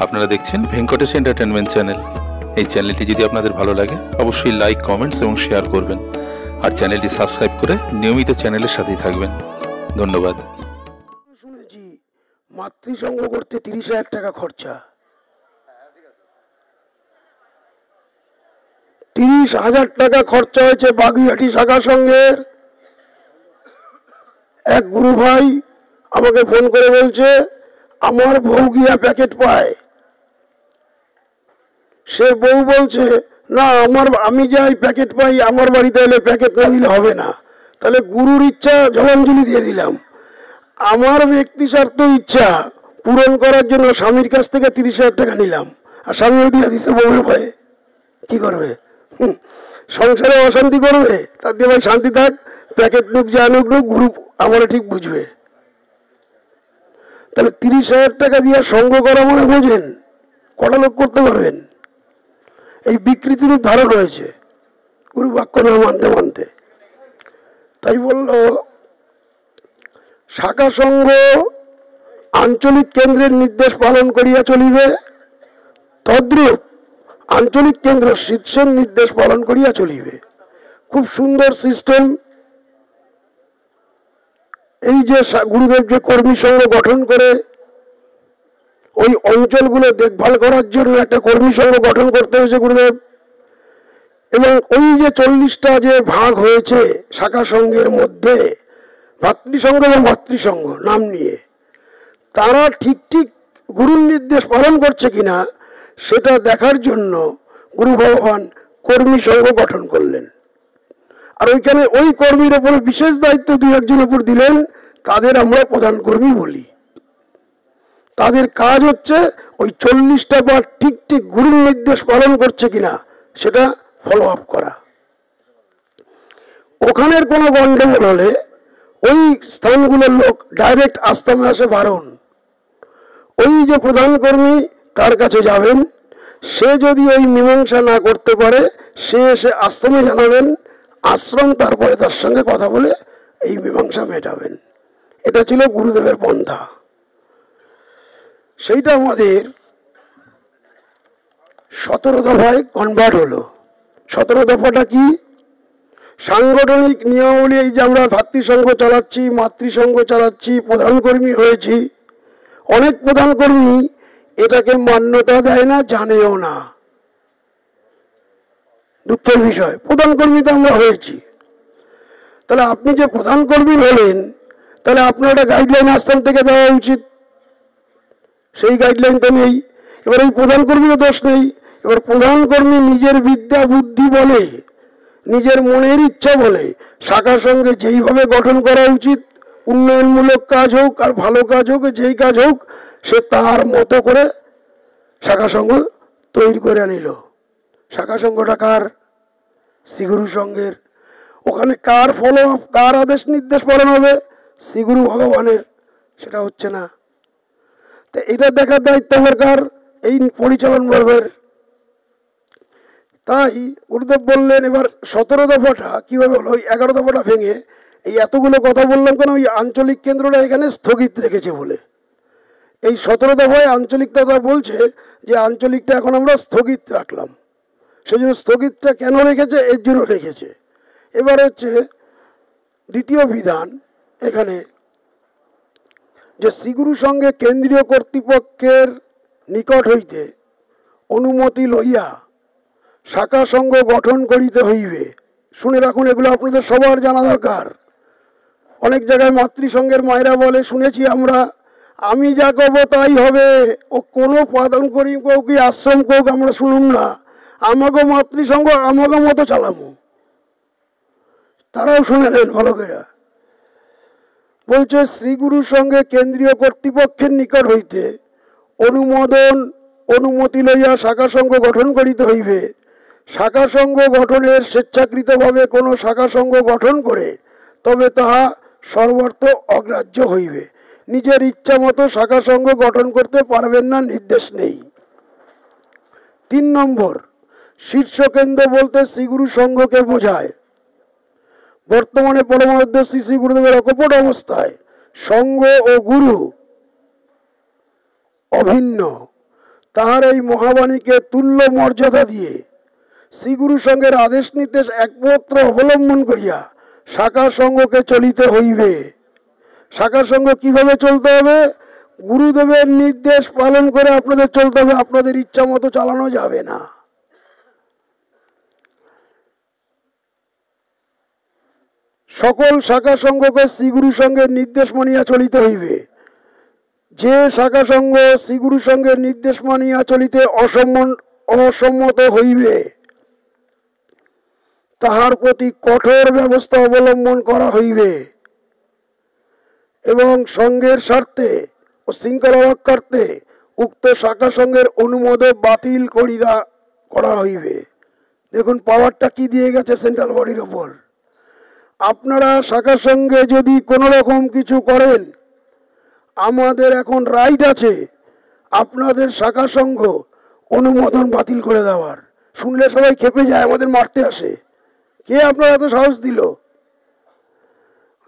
আপনারা দেখছেন Venkatesh entertainment channel. এই চ্যানেলটি যদি আপনাদের ভালো লাগে অবশ্যই লাইক, কমেন্টস এবং শেয়ার করবেন, আর চ্যানেলটি সাবস্ক্রাইব করে নিয়মিত চ্যানেলের সাথেই থাকবেন। ধন্যবাদ। শুনেছি মাতৃসংঘ করতে 30,000 টাকা খরচা। 30,000 টাকা খরচা হয়েছে বাগুইহাটি শাখা সংঘের। এক গুরু ভাই আমাকে ফোন করে বলছে আমার বউ গিয়া প্যাকেট পায়। সে বউ বলছে না, আমি যাই প্যাকেট পাই, আমার বাড়িতে এলে প্যাকেট না দিলে হবে না। তাহলে গুরুর ইচ্ছা জলাঞ্জলি দিয়ে দিলাম। আমার ব্যক্তি স্বার্থ ইচ্ছা পূরণ করার জন্য স্বামীর কাছ থেকে 30,000 টাকা নিলাম, আর স্বামীও দিয়ে দিচ্ছে বউয়ের ভয়ে। কি করবে? সংসারে অশান্তি করবে, তার দিয়ে ভাই শান্তি থাক, প্যাকেট নুক যা নুক নুক, গুরু আমার ঠিক বুঝবে। তাহলে 30,000 টাকা দিয়ে সঙ্গ করা মানে বোঝেন কটা লোক করতে পারবেন? এই বিকৃতির ধারণ হয়েছে গুরু বাক্য না মানতে মানতে। তাই বলল শাখা সংঘ আঞ্চলিক কেন্দ্রের নির্দেশ পালন করিয়া চলিবে, তদ্রূপ আঞ্চলিক কেন্দ্র শীর্ষের নির্দেশ পালন করিয়া চলিবে। খুব সুন্দর সিস্টেম। এই যে গুরুদেব যে কর্মী সংঘ গঠন করে ওই অঞ্চলগুলো দেখভাল করার জন্য একটা কর্মী সংঘ গঠন করতে হয়েছে গুরুদেব, এবং ওই যে 40টা যে ভাগ হয়েছে শাখা সংঘের মধ্যে, ভাতৃসংঘ এবং মাতৃসংঘ নাম নিয়ে, তারা ঠিক ঠিক গুরুর নির্দেশ পালন করছে কিনা সেটা দেখার জন্য গুরু ভগবান কর্মী সংঘ গঠন করলেন। আর ওইখানে ওই কর্মীর ওপরে বিশেষ দায়িত্ব 2-1 উপর দিলেন, তাদের আমরা প্রধান কর্মী বলি। তাদের কাজ হচ্ছে ওই 40টা বার ঠিক ঠিক গুরুর নির্দেশ পালন করছে কিনা সেটা ফলো আপ করা। ওখানের কোনো গন্ডগোল হলে ওই স্থানগুলোর লোক ডাইরেক্ট আশ্রমে আসে বারণ। ওই যে প্রধান কর্মী তার কাছে যাবেন, সে যদি ওই মীমাংসা না করতে পারে সে এসে আশ্রমে জানাবেন, আশ্রম তারপরে তার সঙ্গে কথা বলে এই মীমাংসা মেটাবেন। এটা ছিল গুরুদেবের পন্থা। সেইটা আমাদের 17 দফায় কনভার্ট হলো। 17 দফাটা কি? সাংগঠনিক নিয়মাবলী। এই যে আমরা ভাতৃসংঘ চালাচ্ছি, মাতৃসংঘ চালাচ্ছি, প্রধান কর্মী হয়েছি, অনেক প্রধান কর্মী এটাকে মান্যতা দেয় না, জানেও না। দুঃখের বিষয়, প্রধান কর্মী তো আমরা হয়েছি। তাহলে আপনি যে প্রধান কর্মী হলেন, তাহলে আপনার একটা গাইডলাইন আশ্রম থেকে দেওয়া উচিত। সেই গাইডলাইন তো নেই। এবার এই প্রধান কর্মীরও দোষ নেই। এবার প্রধান কর্মী নিজের বিদ্যা বুদ্ধি বলে, নিজের মনের ইচ্ছা বলে শাখা সঙ্গে যেইভাবে গঠন করা উচিত, উন্নয়নমূলক কাজ হোক আর ভালো কাজ হোক, যেই কাজ হোক, সে তার মতো করে শাখা সংঘ তৈরি করে নিল। শাখা সংঘটা কার? শ্রীগুরু সংঘের। ওখানে কার ফলো আপ, কার আদেশ নির্দেশ পালন হবে? শ্রীগুরু ভগবানের। সেটা হচ্ছে না। তা এটা দেখার দায়িত্ব কার? এই পরিচালন বর্গের। তাই গুরুদেব বললেন এবার 17 দফাটা কিভাবে হলো, ওই 11 দফাটা ভেঙে এই এতগুলো কথা বললাম কেন? ওই আঞ্চলিক কেন্দ্রটা এখানে স্থগিত রেখেছে বলে। এই 17 দফায় আঞ্চলিকটা বলছে যে আঞ্চলিকটা এখন আমরা স্থগিত রাখলাম। সেই জন্য স্থগিতটা কেন রেখেছে? এর জন্য রেখেছে। এবার হচ্ছে দ্বিতীয় বিধান, এখানে যে শ্রীগুরু সঙ্গে কেন্দ্রীয় কর্তৃপক্ষের নিকট হইতে অনুমতি লইয়া শাখা সংঘ গঠন করিতে হইবে। শুনে রাখুন, এগুলো আপনাদের সবার জানা দরকার। অনেক জায়গায় মাতৃসংঘের মায়েরা বলে, শুনেছি আমরা, আমি যা করবো তাই হবে, ও কোনো পালন করি কেউ কি আশ্রম কোক আমরা শুনুন না, আমাকে মাতৃসংঘ আমাকে মতো চালামো। তারাও শুনে নেন ভালো করে। বলছে শ্রীগুরুর সঙ্গে কেন্দ্রীয় কর্তৃপক্ষের নিকট হইতে অনুমতি লইয়া শাখা সংঘ গঠন করিতে হইবে। শাখা সংঘ গঠনের স্বেচ্ছাকৃতভাবে কোনো শাখা সংঘ গঠন করে তবে তাহা সর্বার্থ অগ্রাহ্য হইবে। নিজের ইচ্ছা মতো শাখা সংঘ গঠন করতে পারবেন না, নির্দেশ নেই। 3 নম্বর, শীর্ষ কেন্দ্র বলতে শ্রীগুরু সংঘকে বোঝায়। বর্তমানে পরমাধ্যক্ষী শ্রী গুরুদেবের অকপট অবস্থায় সংঘ ও গুরু অভিন্ন, তাহার এই মহাবাণীকে তুল্য মর্যাদা দিয়ে শ্রীগুরু সঙ্গের আদেশ নির্দেশ একমাত্র অবলম্বন করিয়া শাখা সঙ্ঘকে চলিতে হইবে। শাখা সঙ্ঘ কিভাবে চলতে হবে? গুরুদেবের নির্দেশ পালন করে আপনাদের চলতে হবে, আপনাদের ইচ্ছা মতো চালানো যাবে না। সকল শাখা সঙ্ঘকে শ্রীগুরু সঙ্গের নির্দেশ মানিয়া চলিতে হইবে। যে শাখা সঙ্ঘ শ্রীগুরু সঙ্গের নির্দেশ মানিয়া চলিতে অসম্মত হইবে তাহার প্রতি কঠোর ব্যবস্থা অবলম্বন করা হইবে এবং সঙ্ঘের স্বার্থে ও শৃঙ্খলা রক্ষার্থে উক্ত শাখা সঙ্ঘের অনুমোদন বাতিল করা হইবে। দেখুন পাওয়ারটা কি দিয়ে গেছে সেন্ট্রাল বডির ওপর। আপনারা শাখা সঙ্ঘে যদি কোনো রকম কিছু করেন, আমাদের এখন রাইট আছে আপনাদের শাখা সংঘ অনুমোদন বাতিল করে দেওয়ার। শুনলে সবাই খেপে যায়, আমাদের মারতে আসে। কে আপনারা এত সাহস দিল?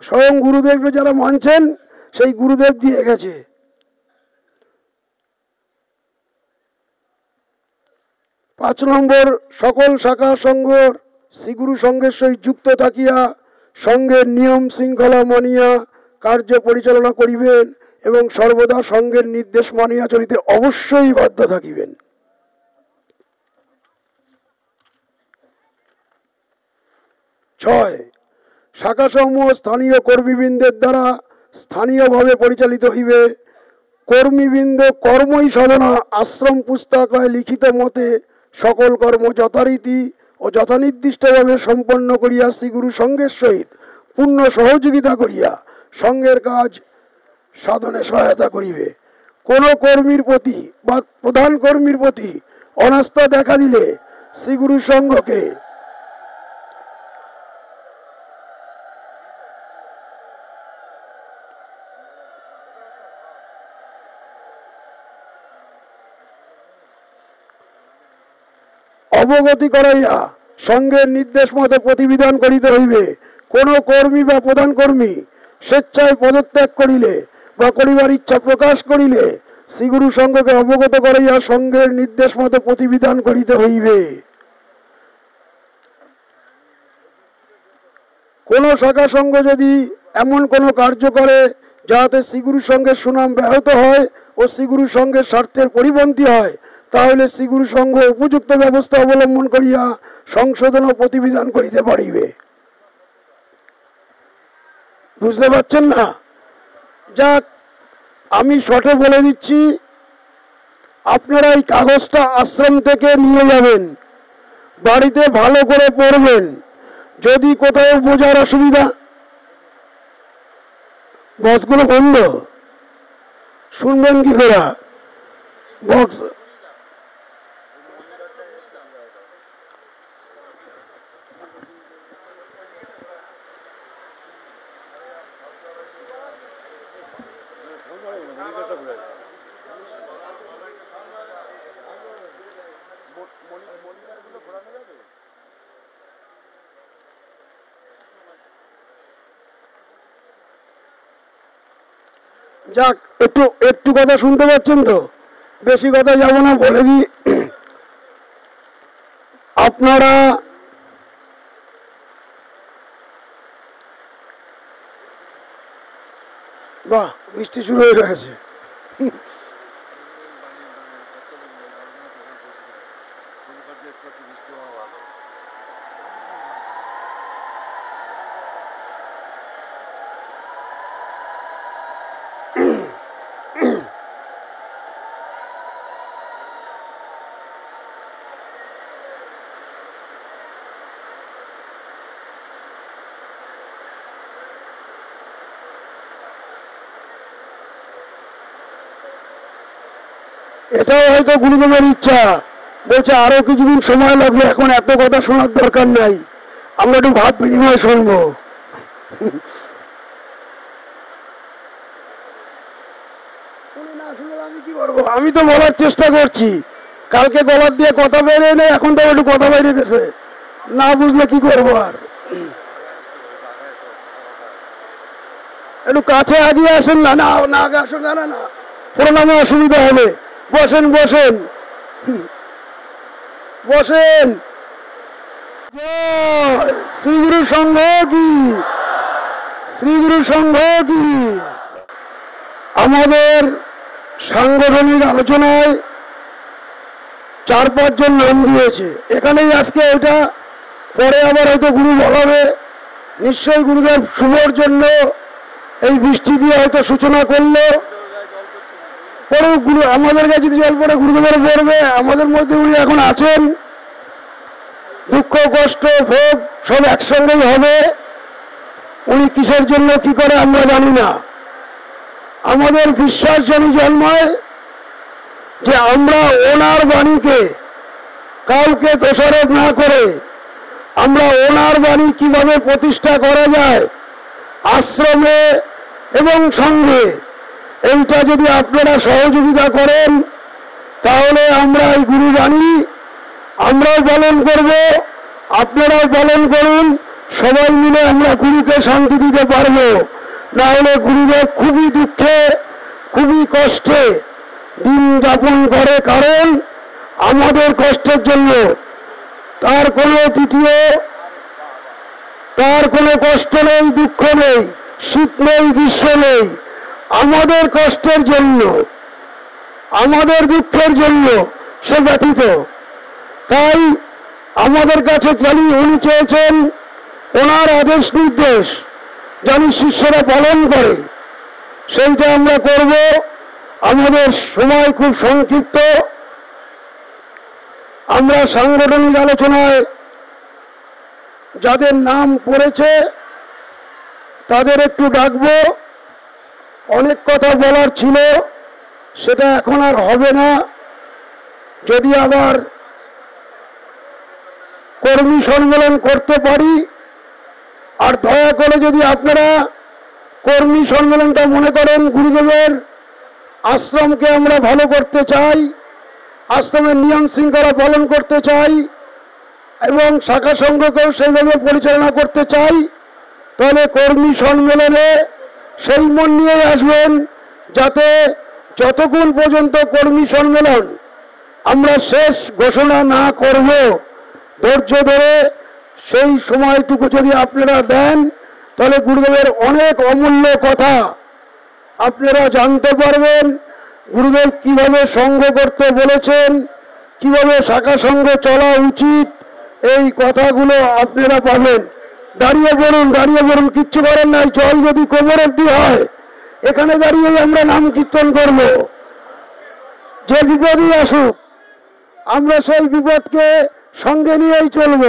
স্বয়ং গুরুদেবকে যারা মানছেন সেই গুরুদেব দিয়ে গেছে। পাঁচ নম্বর, সকল শাখা সংঘ শ্রীগুরু সঙ্গের সহিত যুক্ত থাকিয়া সঙ্ঘের নিয়ম শৃঙ্খলা মানিয়া কার্য পরিচালনা করিবেন এবং সর্বদা সঙ্ঘের নির্দেশ মানিয়া চলিতে অবশ্যই বাধ্য থাকিবেন। 6, শাখা সমূহ স্থানীয় কর্মীবৃন্দের দ্বারা স্থানীয়ভাবে পরিচালিত হইবে। কর্মীবৃন্দ কর্মই সাধনা আশ্রম পুস্তকায় লিখিত মতে সকল কর্ম যথারীতি ও যথানির্দিষ্টভাবে সম্পন্ন করিয়া শ্রীগুরু সঙ্গের সহিত পূর্ণ সহযোগিতা করিয়া সঙ্গের কাজ সাধনে সহায়তা করিবে। কোন কর্মীর প্রতি বা প্রধান কর্মীর প্রতি অনাস্থা দেখা দিলে শ্রীগুরু সঙ্ঘকে অবগতি করাইয়া সঙ্গের নির্দেশ মতে প্রতিবিধান করিতে হইবে। কোন কর্মী বা প্রধান কর্মী স্বেচ্ছায় পদত্যাগ করিলে বা করিবার ইচ্ছা প্রকাশ করিলে শ্রীগুরু সঙ্ঘকে অবগত করাইয়া সঙ্গের নির্দেশ মতে প্রতিবিধান করিতে হইবে। কোন শাখা সংঘ যদি এমন কোন কার্য করে যাতে শ্রীগুরু সঙ্গের সুনাম ব্যাহত হয় ও শ্রীগুরু সঙ্গের স্বার্থের পরিপন্থী হয়, তাহলে শ্রীগুরু সংঘ উপযুক্ত ব্যবস্থা অবলম্বন করিয়া সংশোধন ও প্রতিবিধান করিতে পারিবে। বুঝতে পারছেন না? যাক, আমি শর্টে বলে দিচ্ছি, আপনারা এই কাগজটা আশ্রম থেকে নিয়ে যাবেন, বাড়িতে ভালো করে পড়বেন। যদি কোথাও বোঝার অসুবিধা, বক্সগুলো বন্ধ, শুনবেন কি করে? বক্স যাক, একটু কথা শুনতে পাচ্ছেন তো? বেশি কথা যাব না, বলে দিই। আপনারা বাহ, বৃষ্টি শুরু হয়ে গেছে। এটাও হয়তো গুরুদেবের ইচ্ছা, বলছে আরো কিছুদিন সময় লাগবে, এখন এত কথা শোনার দরকার নাই, আমরা একটু ভাব বিনিময় শুনবো। আমি কি করবো? আমি তো বলার চেষ্টা করছি। কালকে গলার দিয়ে কথা বেরিয়ে নেই, এখন তো একটু কথা বেরিয়ে দিতেছে, না বুঝলে কি করবো? আর একটু কাছে আগিয়ে আসেন না, না আগে আসুন, না প্রণামে অসুবিধা হবে। বসেন বসেন বসেন। জয় শ্রীগুরু সংঘ কি, শ্রীগুরু সংঘ কি। আমাদের সাংগঠনিক আলোচনায় 4-5 জন নাম দিয়েছে, এখানেই আজকে এটা পরে আবার হয়তো গুরু বলাবে। নিশ্চয়ই গুরুদেব শুভর জন্য এই বৃষ্টি দিয়ে হয়তো সূচনা করলো, পরেও গুরু আমাদের কাছে যদি জল পড়ে গুরুদেবের পড়বে। আমাদের মধ্যে উনি এখন আছেন, দুঃখ কষ্ট ভোগ সব একসঙ্গেই হবে। উনি কিসের জন্য কি করে আমরা জানি না। আমাদের বিশ্বাস জানি জন্মায় যে আমরা ওনার বাণীকে কাউকে দোষারোপ না করে আমরা ওনার বাণী কিভাবে প্রতিষ্ঠা করা যায় আশ্রমে এবং সঙ্গে, এইটা যদি আপনারা সহযোগিতা করেন তাহলে আমরা এই গুরুবাণী আমরাও পালন করব, আপনারাও পালন করুন। সবাই মিলে আমরা গুরুকে শান্তি দিতে পারবো। না হলে গুরুদেব খুবই দুঃখে খুবই কষ্টে দিন যাপন করে, কারণ আমাদের কষ্টের জন্য। তার কোনো তৃতীয়, তার কোনো কষ্ট নেই, দুঃখ নেই, শীত নেই, গ্রীষ্ম নেই। আমাদের কষ্টের জন্য, আমাদের দুঃখের জন্য সে ব্যথিত। তাই আমাদের কাছে জানি উনি চেয়েছেন ওনার আদেশ নির্দেশ জানি শিষ্যরা পালন করে, সেইটা আমরা করব। আমাদের সময় খুব সংক্ষিপ্ত। আমরা সাংগঠনিক আলোচনায় যাদের নাম পড়েছে তাদের একটু ডাকবো। অনেক কথা বলার ছিল, সেটা এখন আর হবে না। যদি আবার কর্মী সম্মেলন করতে পারি, আর দয়া করে যদি আপনারা কর্মী সম্মেলনটা মনে করেন গুরুদেবের আশ্রমকে আমরা ভালো করতে চাই, আশ্রমের নিয়ম শৃঙ্খলা পালন করতে চাই এবং শাখা সংঘকেও সেইভাবে পরিচালনা করতে চাই, তাহলে কর্মী সম্মেলনে সেই মন নিয়ে আসবেন, যাতে যতক্ষণ পর্যন্ত কর্মী সম্মেলন আমরা শেষ ঘোষণা না করব, ধৈর্য ধরে সেই সময়টুকু যদি আপনারা দেন তাহলে গুরুদেবের অনেক অমূল্য কথা আপনারা জানতে পারবেন। গুরুদেব কিভাবে সঙ্গ করতে বলেছেন, কিভাবে শাখা সঙ্গ চলা উচিত, এই কথাগুলো আপনারা পাবেন। দাঁড়িয়ে পড়ুন, দাঁড়িয়ে পড়ুন, কিচ্ছু করার নাই। জল যদি কোমর অবধি হয়, এখানে দাঁড়িয়েই আমরা নাম কীর্তন করব। যে বিপদই আসুক আমরা সেই বিপদকে সঙ্গে নিয়েই চলব,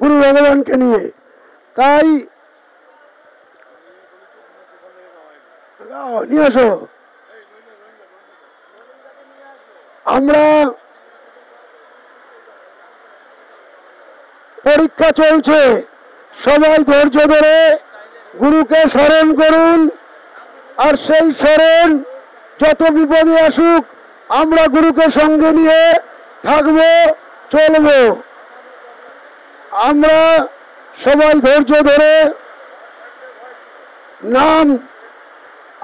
গুরু ভগবানকে নিয়ে। তাই নিয়ে আসো। আমরা পরীক্ষা চলছে, সবাই ধৈর্য ধরে গুরুকে স্মরণ করুন। আর সেই স্মরণ যত বিপদে আসুক আমরা গুরুকে সঙ্গে নিয়ে থাকবো, চলবো। আমরা সবাই ধৈর্য ধরে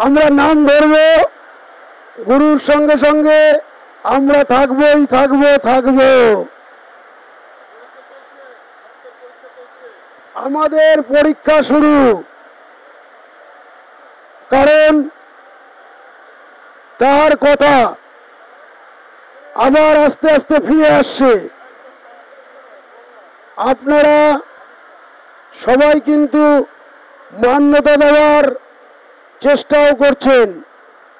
আমরা নাম ধরব, গুরুর সঙ্গে সঙ্গে আমরা থাকবোই থাকবো। আমাদের পরীক্ষা শুরু, কারণ তার কথা আবার আস্তে আস্তে ফিরে আসছে। আপনারা সবাই কিন্তু মান্যতা দেওয়ার চেষ্টাও করছেন।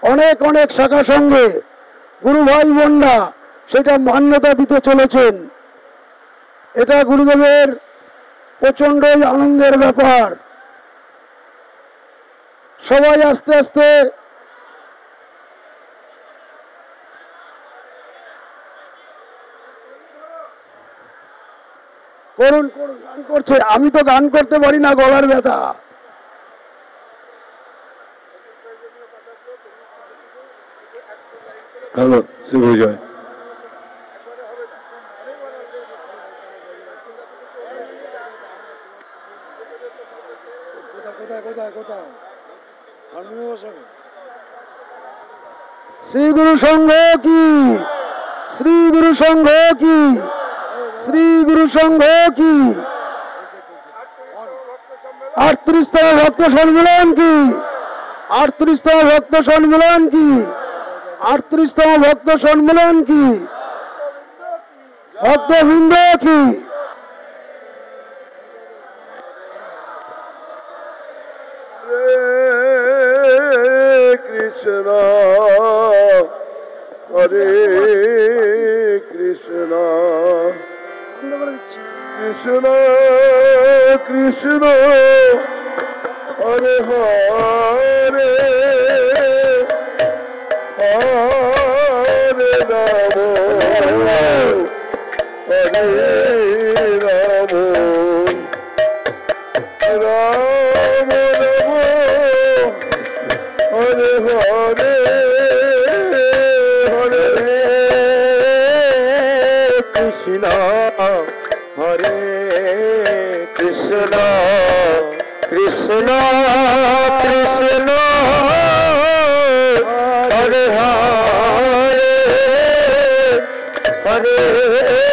অনেক অনেক শাখা সঙ্গে গুরু ভাই বোনরা সেটা মান্যতা দিতে চলেছেন। এটা গুরুদেবের প্রচণ্ডই আনন্দের ব্যাপার। সবাই আস্তে আস্তে করুন করুন, গান করছে। আমি তো গান করতে পারি না, গলার ব্যথা। হ্যালো, শিবজয়। শ্রী গুরু সংঘ কি, শ্রী গুরু সংঘ কি, শ্রী গুরু সংঘ কি, 38তম ভক্ত সম্মেলন কি, 38তম ভক্ত সম্মেলন কি, 38তম ভক্ত সম্মেলন কি, ভক্তবৃন্দ কি। কৃষ্ণ হরে কৃষ্ণ বন্ধ করে দিচ্ছি। কৃষ্ণ কৃষ্ণ হরে হরে হরে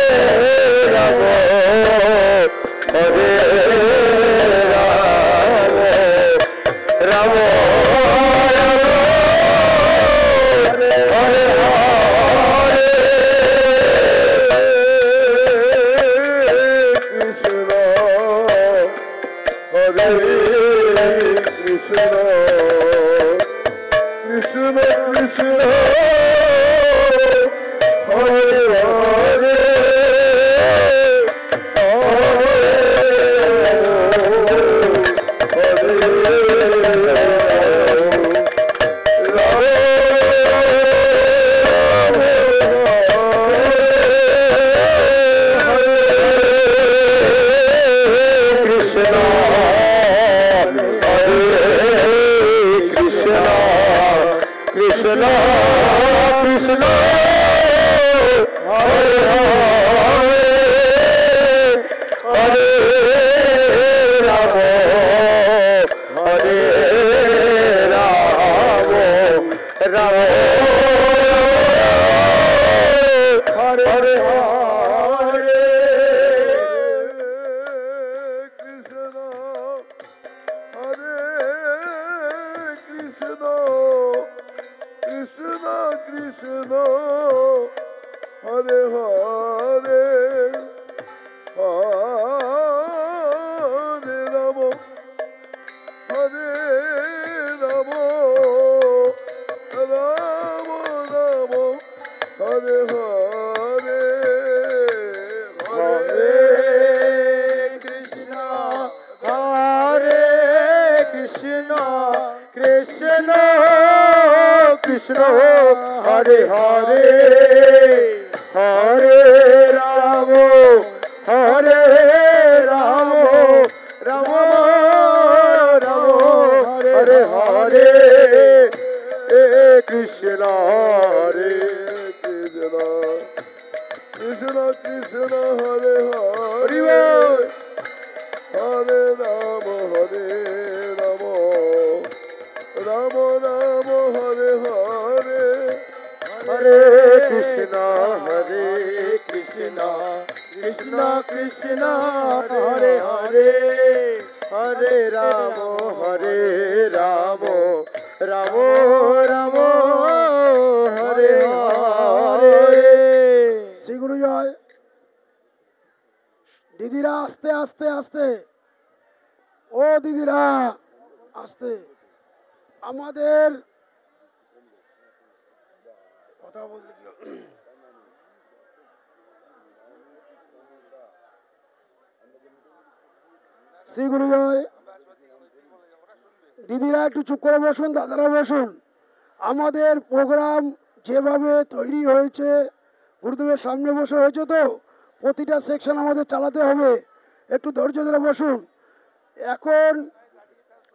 রাম হরে রাম রাম রাম হরে হরে হরে কৃষ্ণ হরে কৃষ্ণ কৃষ্ণ কৃষ্ণ হরে হরে হরে রাম হরে রাম রাম কৃষ্ণ কৃষ্ণ হরে হরে কৃষ্ণ কৃষ্ণ হরে হরে হরে রাম হরে রাম রাম হরে হরে হরে কৃষ্ণ হরে কৃষ্ণ কৃষ্ণ কৃষ্ণ হরে হরে হরে রাম হরে রাম রাম রাম হরে হরে হরে কৃষ্ণ হরে কৃষ্ণ কৃষ্ণ কৃষ্ণ হরে হরে হরে রাম হরে রাম রাম রাম হরে হরে কৃষ্ণ হরে কৃষ্ণ কৃষ্ণ কৃষ্ণ হরে হরে হরে রাম রাম রাম হরে হরে হরে কৃষ্ণ কৃষ্ণ কৃষ্ণ হরে হরে হরে রাম রাম রাম হরে হরে। শ্রী গুরু জয়। দিদিরা আস্তে আস্তে আস্তে, ও দিদিরা আস্তে। আমাদের কথা বলতে কি শ্রী গুরু জয়। দিদিরা একটু চুপ করে বসুন, দাদারা বসুন। আমাদের প্রোগ্রাম যেভাবে তৈরি হয়েছে, গুরুদেবের সামনে বসে হয়েছে, তো প্রতিটা সেকশন আমাদের চালাতে হবে। একটু ধৈর্য ধরে বসুন। এখন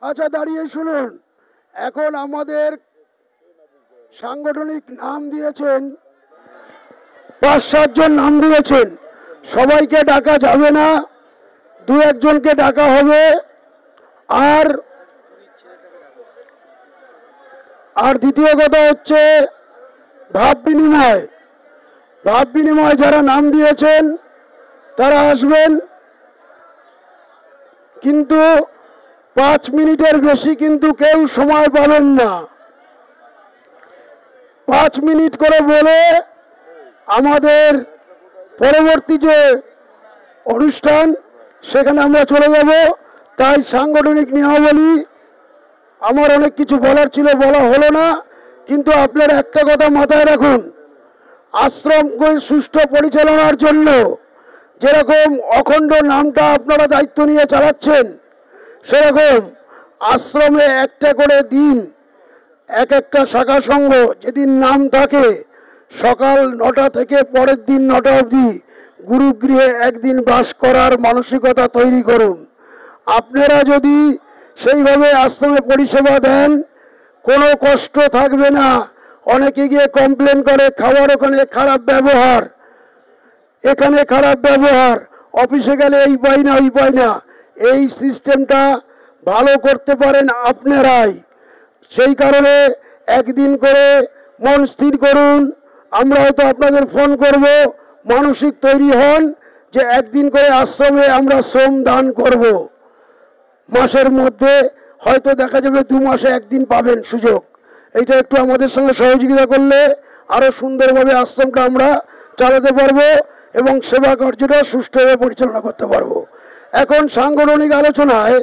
আচ্ছা দাঁড়িয়েই শুনুন। এখন আমাদের সাংগঠনিক নাম দিয়েছেন, 5-7 জন নাম দিয়েছেন। সবাইকে ডাকা যাবে না, 2-1 জনকে ডাকা হবে। আর দ্বিতীয় কথা হচ্ছে, ভাব বিনিময় যারা নাম দিয়েছেন তারা আসবেন, কিন্তু 5 মিনিটের বেশি কিন্তু কেউ সময় পাবেন না। 5 মিনিট করে বলে আমাদের পরবর্তী যে অনুষ্ঠান সেখানে আমরা চলে যাব। তাই সাংগঠনিক নিয়মাবলী আমার অনেক কিছু বলার ছিল, বলা হলো না, কিন্তু আপনারা একটা কথা মাথায় রাখুন, আশ্রমকে সুষ্ঠু পরিচালনার জন্য যেরকম অখণ্ড নামটা আপনারা দায়িত্ব নিয়ে চালাচ্ছেন, সেরকম আশ্রমে একটা করে দিন এক একটা শাখা সংঘ যেদিন নাম থাকে সকাল 9টা থেকে পরের দিন 9টা অবধি গুরুগৃহে একদিন বাস করার মানসিকতা তৈরি করুন। আপনারা যদি সেইভাবে আশ্রমে পরিষেবা দেন কোনো কষ্ট থাকবে না। অনেকে গিয়ে কমপ্লেন করে খাওয়ার ওখানে খারাপ ব্যবহার, এখানে খারাপ ব্যবহার, অফিসে গেলে এই পাই না ওই পাই না। এই সিস্টেমটা ভালো করতে পারেন আপনারাই। সেই কারণে একদিন করে মন স্থির করুন, আমরা হয়তো আপনাদের ফোন করব, মানসিক তৈরি হন যে একদিন করে আশ্রমে আমরা শ্রম দান করব। মাসের মধ্যে হয়তো দেখা যাবে 2 মাসে একদিন পাবেন সুযোগ। এইটা একটু আমাদের সঙ্গে সহযোগিতা করলে আরও সুন্দরভাবে আশ্রমটা আমরা চালাতে পারবো এবং সেবা কার্যটা সুষ্ঠুভাবে পরিচালনা করতে পারবো। এখন সাংগঠনিক আলোচনায়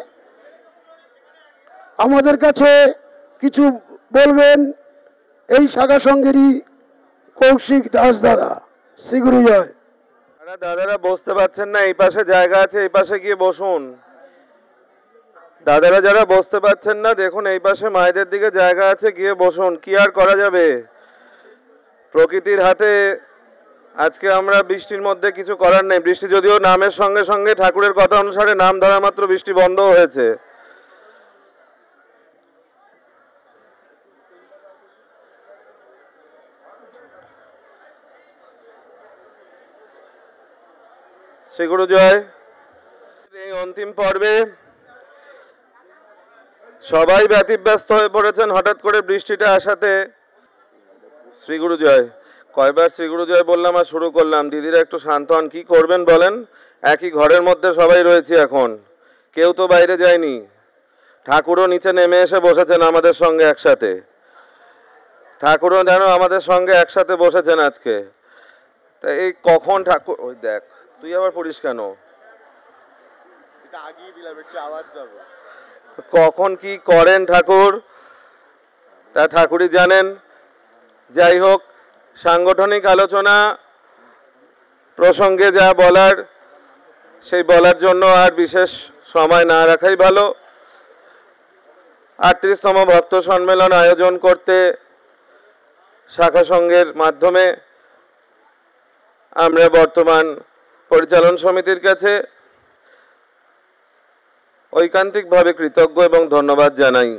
আমাদের কাছে কিছু বলবেন এই শাখা সংঘেরই কৌশিক দাস দাদা। শ্রীগুরু জয়। দাদারা বসতে পারছেন না, এই পাশে জায়গা আছে, এই পাশে গিয়ে বসুন। দাদারা যারা বসতে পারছেন না দেখুন এই পাশে মায়েদের দিকে জায়গা আছে, গিয়ে বসুন। কি আর করা যাবে, প্রকৃতির হাতে আজকে আমরা বৃষ্টির মধ্যে কিছু করার নেই। বৃষ্টি যদিও নামের সঙ্গে সঙ্গে ঠাকুরের কথা অনুসারে নাম ধরা মাত্র বৃষ্টি বন্ধ হয়েছে। শ্রীগুরু জয়। এই অন্তিম পর্বে সবাই ব্যতিব্যস্ত হয়ে পড়েছেন হঠাৎ করে বৃষ্টিটা আসাতে। শ্রীগুরু জয়। কয়বার শ্রীগুরু জয় বললাম আর শুরু করলাম। দিদিরা একটু শান্ত হন। কি করবেন বলেন? একই ঘরের মধ্যে সবাই রয়েছি এখন, কেউ তো বাইরে যায়নি। ঠাকুরও নিচে নেমে এসে বসেছেন আমাদের সঙ্গে একসাথে। ঠাকুরও যেন আমাদের সঙ্গে একসাথে বসেছেন আজকে। তা এই কখন ঠাকুর, ওই দেখ তুই আবার পড়িস কেন? কখন কি করেন ঠাকুর তা ঠাকুরই জানেন। যাই হোক, সাংগঠনিক আলোচনা প্রসঙ্গে যা বলার সেই বলার জন্য আর বিশেষ সময় না রাখাই ভালো। 38তম ভক্ত সম্মেলন আয়োজন করতে শাখা সংঘের মাধ্যমে আমরা বর্তমান পরিচালন সমিতির কাছে ঐকান্তিকভাবে কৃতজ্ঞ এবং ধন্যবাদ জানাই।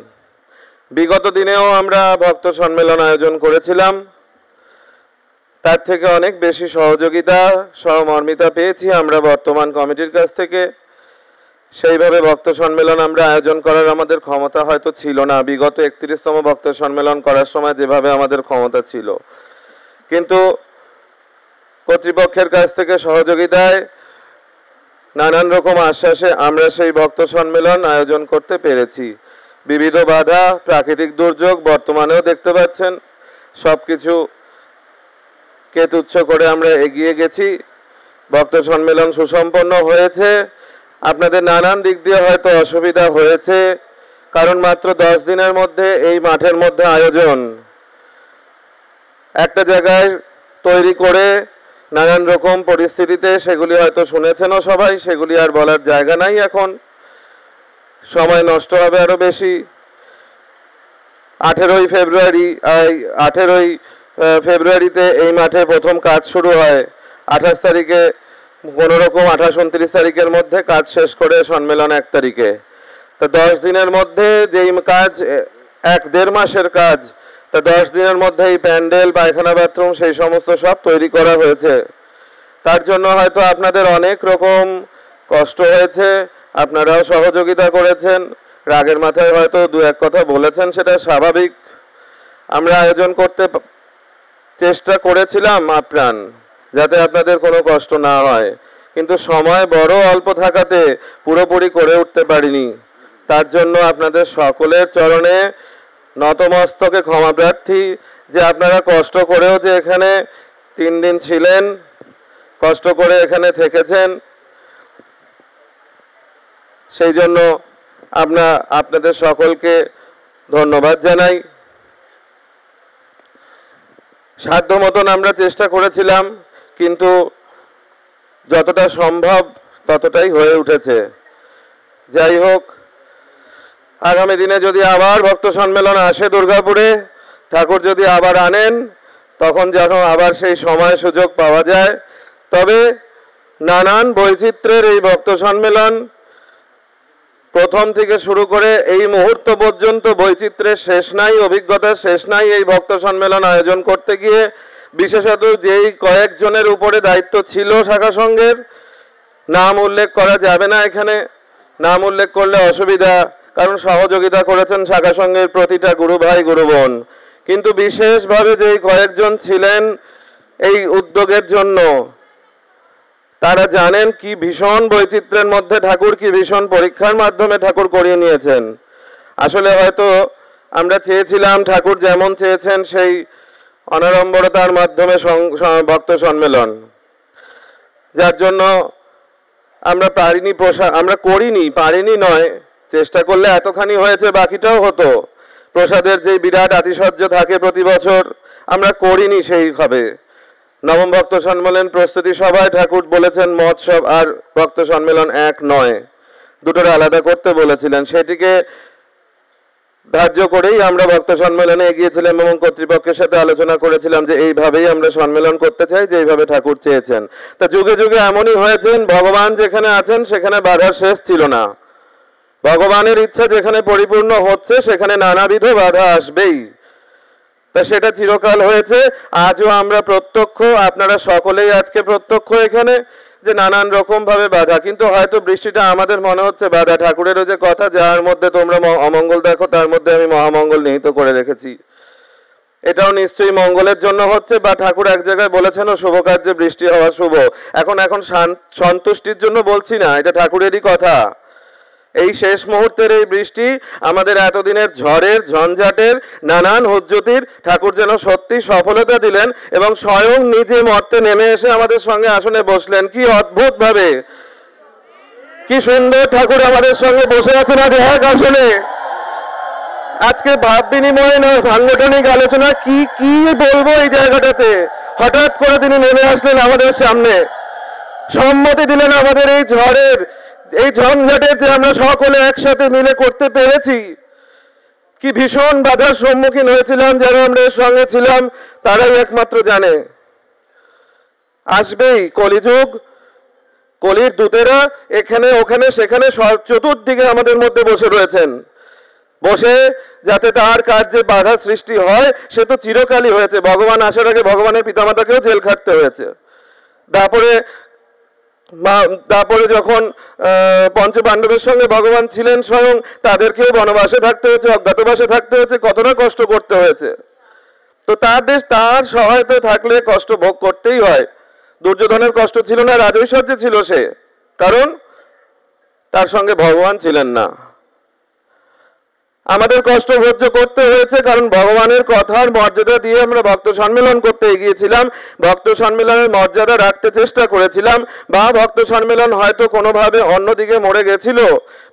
বিগত দিনেও আমরা ভক্ত সম্মেলন আয়োজন করেছিলাম, তার থেকে অনেক বেশি সহযোগিতা সহমর্মিতা পেয়েছি আমরা বর্তমান কমিটির কাছ থেকে। সেইভাবে ভক্ত সম্মেলন আমরা আয়োজন করার আমাদের ক্ষমতা হয়তো ছিল না বিগত 31তম ভক্ত সম্মেলন করার সময় যেভাবে আমাদের ক্ষমতা ছিল, কিন্তু কর্তৃপক্ষের কাছ থেকে সহযোগিতায় নানান রকম আশ্বাসে আমরা সেই ভক্ত সম্মেলন আয়োজন করতে পেরেছি। বিবিধ বাধা, প্রাকৃতিক দুর্যোগ বর্তমানেও দেখতে পাচ্ছেন, সবকিছু কে তুচ্ছ করে আমরা এগিয়ে গেছি। ভক্ত সম্মেলন সুসম্পন্ন হয়েছে। আপনাদের নানান দিক দিয়ে হয়তো অসুবিধা হয়েছে, কারণ মাত্র 10 দিনের মধ্যে এই মাঠের মধ্যে আয়োজন একটা জায়গায় তৈরি করে নানান রকম পরিস্থিতিতে, সেগুলি হয়তো শুনেছেনও সবাই, সেগুলি আর বলার জায়গা নাই। এখন সময় নষ্ট হবে আরো বেশি। 18ই ফেব্রুয়ারিতে এই মাঠে প্রথম কাজ শুরু হয়। 28 তারিখে কোনোরকম 28-29 তারিখের মধ্যে কাজ শেষ করে সম্মেলন 1 তারিখে। তা 10 দিনের মধ্যে যেই কাজ 1-1.5 মাসের কাজ, তা 10 দিনের মধ্যে এই প্যান্ডেল, পায়খানা, বাথরুম সেই সমস্ত সব তৈরি করা হয়েছে। তার জন্য হয়তো আপনাদের অনেক রকম কষ্ট হয়েছে, আপনারাও সহযোগিতা করেছেন, রাগের মাথায় হয়তো 2-1 কথা বলেছেন, সেটা স্বাভাবিক। আমরা আয়োজন করতে চেষ্টা করেছিলাম আপ্রাণ যাতে আপনাদের কোনো কষ্ট না হয়, কিন্তু সময় বড় অল্প থাকাতে পুরোপুরি করে উঠতে পারিনি। তার জন্য আপনাদের সকলের চরণে নতমস্তকে ক্ষমা প্রার্থী যে আপনারা কষ্ট করেও যে এখানে 3 দিন ছিলেন, কষ্ট করে এখানে থেকেছেন, সেই জন্য আপনাদের সকলকে ধন্যবাদ জানাই। সাধ্য মতন আমরা চেষ্টা করেছিলাম, কিন্তু যতটা সম্ভব ততটাই হয়ে উঠেছে। যাই হোক, আগামী দিনে যদি আবার ভক্ত সম্মেলন আসে দুর্গাপুরে, ঠাকুর যদি আবার আনেন, তখন যেন আবার সেই সময় সুযোগ পাওয়া যায়। তবে নানান বৈচিত্র্যের এই ভক্ত সম্মেলন প্রথম থেকে শুরু করে এই মুহূর্ত পর্যন্ত বৈচিত্র্যের শেষ নাই, অভিজ্ঞতার শেষ নাই। এই ভক্ত সম্মেলন আয়োজন করতে গিয়ে বিশেষত যেই কয়েকজনের উপরে দায়িত্ব ছিল শাখা সংঘের, নাম উল্লেখ করা যাবে না এখানে, নাম উল্লেখ করলে অসুবিধা, কারণ সহযোগিতা করেছেন শাখা সংঘের প্রতিটা গুরু ভাই গুরু বোন। কিন্তু বিশেষভাবে যেই কয়েকজন ছিলেন এই উদ্যোগের জন্য, তারা জানেন কি ভীষণ বৈচিত্র্যের মধ্যে ঠাকুর, কি ভীষণ পরীক্ষার মাধ্যমে ঠাকুর করিয়ে নিয়েছেন। আসলে হয়তো আমরা চেয়েছিলাম ঠাকুর যেমন চেয়েছেন সেই অনাড়ম্বরতার মাধ্যমে ভক্ত সম্মেলন, যার জন্য আমরা পারিনি নয়, চেষ্টা করলে এতখানি হয়েছে, বাকিটাও হতো। প্রসাদের যে বিরাট আতিশয্য থাকে প্রতি বছর, আমরা করিনি সেইভাবে। নবম ভক্ত সম্মেলন প্রস্তুতি সভায় ঠাকুর বলেছেন মহোৎসব আর ভক্ত সম্মেলন এক নয়, দুটোর আলাদা করতে বলেছিলেন। সেটিকে ধার্য করেই আমরা ভক্ত সম্মেলনে এগিয়েছিলাম এবং কর্তৃপক্ষের সাথে আলোচনা করেছিলাম যে এইভাবেই আমরা সম্মেলন করতে চাই, যে এইভাবে ঠাকুর চেয়েছেন। তা যুগে যুগে এমনই হয়েছেন, ভগবান যেখানে আছেন সেখানে বাধার শেষ ছিল না। ভগবানের ইচ্ছা যেখানে পরিপূর্ণ হচ্ছে সেখানে নানাবিধ বাধা আসবেই। তা সেটা চিরকাল হয়েছে, আজও আমরা প্রত্যক্ষ, আপনারা সকলেই আজকে প্রত্যক্ষ এখানে, যে নানান রকম ভাবে বাধা। কিন্তু হয়তো বৃষ্টিটা আমাদের মনে হচ্ছে বাধা। ঠাকুরেরও যে কথা, যার মধ্যে তোমরা অমঙ্গল দেখো তার মধ্যে আমি মহামঙ্গল নিহিত করে রেখেছি, এটাও নিশ্চয়ই মঙ্গলের জন্য হচ্ছে। বা ঠাকুর এক জায়গায় বলেছেন শুভ কার্যে বৃষ্টি হওয়া শুভ। এখন সন্তুষ্টির জন্য বলছি না, এটা ঠাকুরেরই কথা। এই শেষ মুহূর্তের এই বৃষ্টি আমাদের এতদিনের ঝড়ের ঝঞ্ঝাটের নানান হুজ্জতির ঠাকুর যেন সত্যি সফলতা দিলেন এবং স্বয়ং নিজে মর্তে নেমে এসে আমাদের সঙ্গে আসনে বসলেন। কি অদ্ভুত ভাবে, কি সুন্দর ঠাকুর আমাদের সঙ্গে বসে আছেন আজ এক আসনে। আজকে ভাব বিনিময় নয়, সাংগঠনিক আলোচনা, কি কি বলবো এই জায়গাটাতে, হঠাৎ করে তিনি নেমে আসলেন আমাদের সামনে, সম্মতি দিলেন আমাদের এই ঝড়ের, এই ঝঞ্ঝাটের যে আমরা সকলে একসাথে মিলে করতে পেরেছি। কি ভীষণ বাধার সম্মুখীন হয়েছিলাম, যারা আমরা এর সঙ্গে ছিলাম তারাই একমাত্র জানে। আসবেই কলিযুগ, কলির দূতেরা এখানে ওখানে সেখানে চতুর্দিকে আমাদের মধ্যে বসে রয়েছেন, বসে যাতে তার কার্যে বাধা সৃষ্টি হয়। সে তো চিরকালই হয়েছে। ভগবান আসার আগে ভগবানের পিতামাতাকেও জেল খাটতে হয়েছে। তারপরে যখন পঞ্চপাণ্ডবের সঙ্গে ভগবান ছিলেন স্বয়ং, তাদেরকেও বনবাসে থাকতে হয়েছে, অজ্ঞাতবাসে থাকতে হয়েছে, কতটা কষ্ট করতে হয়েছে। তো তার সহায়তা থাকলে কষ্ট ভোগ করতেই হয়। দুর্যোধনের কষ্ট ছিল না, রাজৈশ্বর্যে ছিল সে, কারণ তার সঙ্গে ভগবান ছিলেন না। আমাদের কষ্ট সহ্য করতে হয়েছে কারণ ভগবানের কথার মর্যাদা দিয়ে আমরা ভক্ত সম্মেলন করতে এগিয়েছিলাম, ভক্ত সম্মেলনের মর্যাদা রাখতে চেষ্টা করেছিলাম। বা ভক্ত সম্মেলন হয়তো কোনোভাবে অন্যদিকে মরে গেছিল,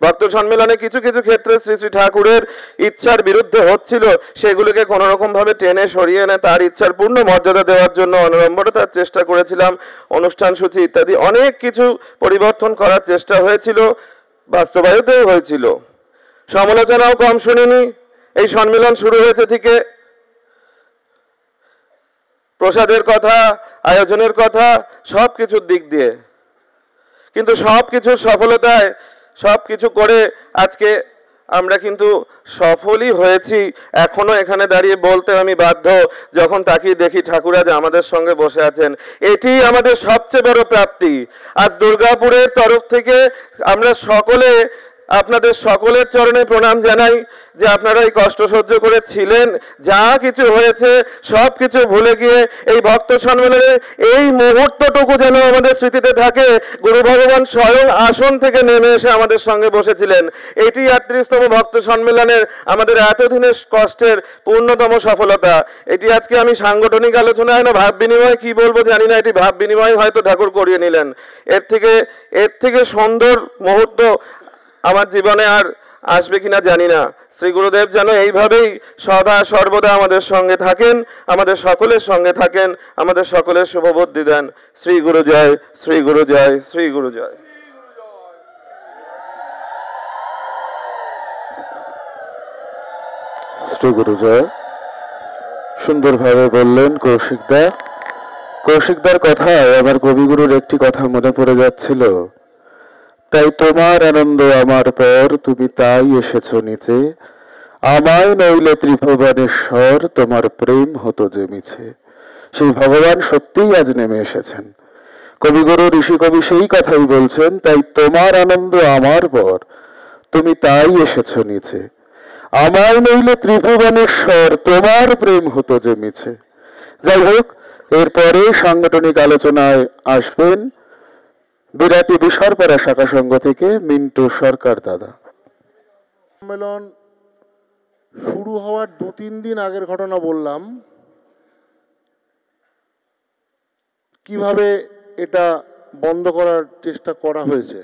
ভক্ত সম্মেলনে কিছু কিছু ক্ষেত্রে শ্রী শ্রী ঠাকুরের ইচ্ছার বিরুদ্ধে হচ্ছিল, সেগুলোকে কোনো রকম ভাবে টেনে সরিয়ে এনে তার ইচ্ছার পূর্ণ মর্যাদা দেওয়ার জন্য অনড়ম্বরতার চেষ্টা করেছিলাম। অনুষ্ঠান সূচি ইত্যাদি অনেক কিছু পরিবর্তন করার চেষ্টা হয়েছিল, বাস্তবায়িতও হয়েছিল। সমালোচনাও কম শুনিনি। এই সম্মেলন শুরু হয়েছে থেকে প্রসাদের কথা, আয়োজনের কথা, সবকিছুর দিক দিয়ে, কিন্তু সবকিছুর সফলতায় সবকিছু করে আজকে আমরা কিন্তু সফলই হয়েছি। এখনো এখানে দাঁড়িয়ে বলতে আমি বাধ্য, যখন তাকিয়ে দেখি ঠাকুর আজ আমাদের সঙ্গে বসে আছেন, এটি আমাদের সবচেয়ে বড় প্রাপ্তি। আজ দুর্গাপুরের তরফ থেকে আমরা সকলে আপনাদের সকলের চরণে প্রণাম জানাই যে আপনারা এই কষ্ট সহ্য করে ছিলেন। যা কিছু হয়েছে সব কিছু ভুলে গিয়ে এই ভক্ত সম্মেলনে এই মুহূর্তটুকু যেন আমাদের স্মৃতিতে থাকে। গুরু ভগবান স্বয়ং আসন থেকে নেমে এসে আমাদের সঙ্গে বসেছিলেন। এটি ৩৮তম ভক্ত সম্মেলনের আমাদের এতদিনের কষ্টের পূর্ণতম সফলতা। এটি আজকে আমি সাংগঠনিক আলোচনায় না ভাব বিনিময় কি বলবো জানি না, এটি ভাব বিনিময় হয়তো ঠাকুর করিয়ে নিলেন। এর থেকে সুন্দর মুহূর্ত আমার জীবনে আর আসবে কিনা জানি না। শ্রী গুরুদেব যেন এইভাবেই সদা সর্বদা আমাদের সঙ্গে থাকেন, আমাদের সকলের সঙ্গে থাকেন, আমাদের সকলের শুভবুদ্ধি দেন। শ্রী গুরু জয়, শ্রী গুরু জয়, শ্রী গুরু জয়। শ্রী গুরু জয়। সুন্দরভাবে বললেন কৌশিকদা। কৌশিকদার কথায় আমার কবিগুরুর একটি কথা মনে পড়ে যাচ্ছিল, তাই তোমার আনন্দ আমার পর, তুমি তাই এসেছো নিচে, আমায় নইলে ত্রিভুবনেশ্বর, তোমার প্রেম হতো যে মিছে। সেই ভগবান সত্যিই আজ নেমে এসেছেন। কবিগুরু ঋষি কবি সেই কথাই বলছেন, তাই তোমার আনন্দ আমার পর, তুমি তাই এসেছো নিচে, আমায় নইলে ত্রিভুবনেশ্বর, তোমার প্রেম হতো যে মিছে। যাই হোক, এরপরে সাংগঠনিক আলোচনায় আসবেন বিরাটি বিশারপাড়া শাখা সংঘ থেকে মিন্টু সরকার দাদা। সম্মেলন শুরু হওয়ার 2-3 দিন আগের ঘটনা বললাম, কিভাবে এটা বন্ধ করার চেষ্টা করা হয়েছে।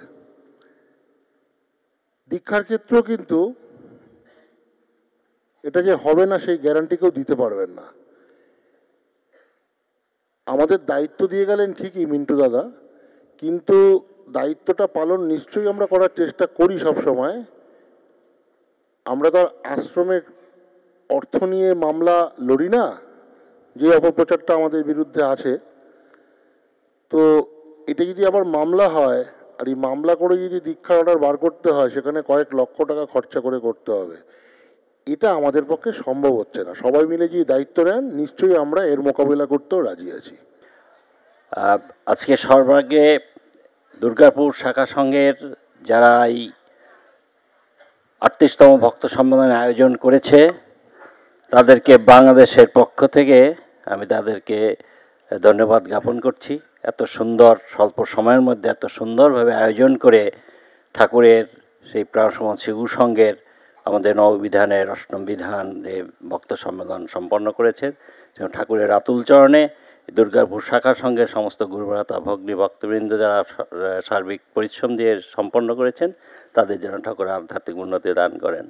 দীক্ষার ক্ষেত্রেও কিন্তু এটা যে হবে না সেই গ্যারান্টি কেউ দিতে পারবেন না। আমাদের দায়িত্ব দিয়ে গেলেন ঠিকই মিন্টু দাদা, কিন্তু দায়িত্বটা পালন নিশ্চয়ই আমরা করার চেষ্টা করি সব সময়। আমরা তো আশ্রমের অর্থ নিয়ে মামলা লড়ি না, যে অপপ্রচারটা আমাদের বিরুদ্ধে আছে। তো এটা যদি আবার মামলা হয়, আর এই মামলা করে যদি দীক্ষার অর্ডার বার করতে হয়, সেখানে কয়েক লক্ষ টাকা খরচা করে করতে হবে। এটা আমাদের পক্ষে সম্ভব হচ্ছে না। সবাই মিলে যদি দায়িত্ব নেন, নিশ্চয়ই আমরা এর মোকাবিলা করতেও রাজি আছি। আজকে সর্বাগ্রে দুর্গাপুর শাখা সংঘের যারা এই ৩৮তম ভক্ত সম্মেলন আয়োজন করেছে, তাদেরকে বাংলাদেশের পক্ষ থেকে আমি তাদেরকে ধন্যবাদ জ্ঞাপন করছি। এত সুন্দর স্বল্প সময়ের মধ্যে এত সুন্দরভাবে আয়োজন করে ঠাকুরের সেই প্রাণসমন শিশু সংঘের আমাদের নববিধানের অষ্টম বিধান যে ভক্ত সম্মেলন সম্পন্ন করেছেন, ঠাকুরের আতুল চরণে দুর্গাপুর শাখা সংঘের সমস্ত গুরুভ্রাতা ভগ্নী ভক্তবৃন্দ যারা সার্বিক পরিশ্রম দিয়ে সম্পন্ন করেছেন, তাদের যেন ঠাকুর আধ্যাত্মিক উন্নতি দান করেন।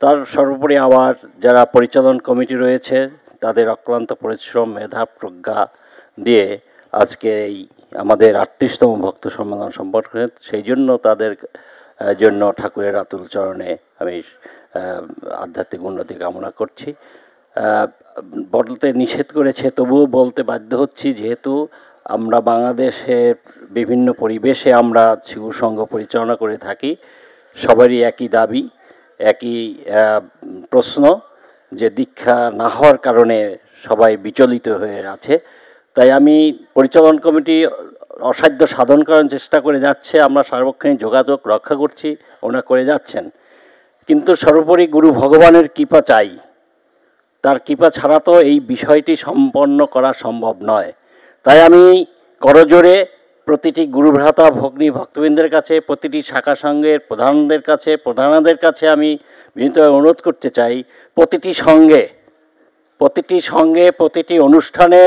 তার সর্বোপরি আবার যারা পরিচালন কমিটি রয়েছে, তাদের অক্লান্ত পরিশ্রম, মেধা, প্রজ্ঞা দিয়ে আজকে এই আমাদের ৩৮তম ভক্ত সম্মেলন সম্পন্ন করেন, সেই জন্য তাদের জন্য ঠাকুরের আতুল চরণে আমি আধ্যাত্মিক উন্নতি কামনা করছি। বলতে নিষেধ করেছে, তবুও বলতে বাধ্য হচ্ছি, যেহেতু আমরা বাংলাদেশের বিভিন্ন পরিবেশে আমরা শিশু সংঘ পরিচালনা করে থাকি। সবারই একই দাবি, একই প্রশ্ন, যে দীক্ষা না হওয়ার কারণে সবাই বিচলিত হয়ে আছে। তাই আমি পরিচালন কমিটি অসাধ্য সাধন করার চেষ্টা করে যাচ্ছে, আমরা সার্বক্ষণিক যোগাযোগ রক্ষা করছি, ওনারা করে যাচ্ছেন। কিন্তু সর্বোপরি গুরু ভগবানের কৃপা চাই। তার কৃপা ছাড়া তো এই বিষয়টি সম্পন্ন করা সম্ভব নয়। তাই আমি করজোরে প্রতিটি গুরুভ্রাতা ভগ্নী ভক্তবৃন্দের কাছে, প্রতিটি শাখা সংঘের প্রধানদের কাছে, প্রধানদের কাছে আমি বিনীতভাবে অনুরোধ করতে চাই, প্রতিটি সঙ্গে প্রতিটি অনুষ্ঠানে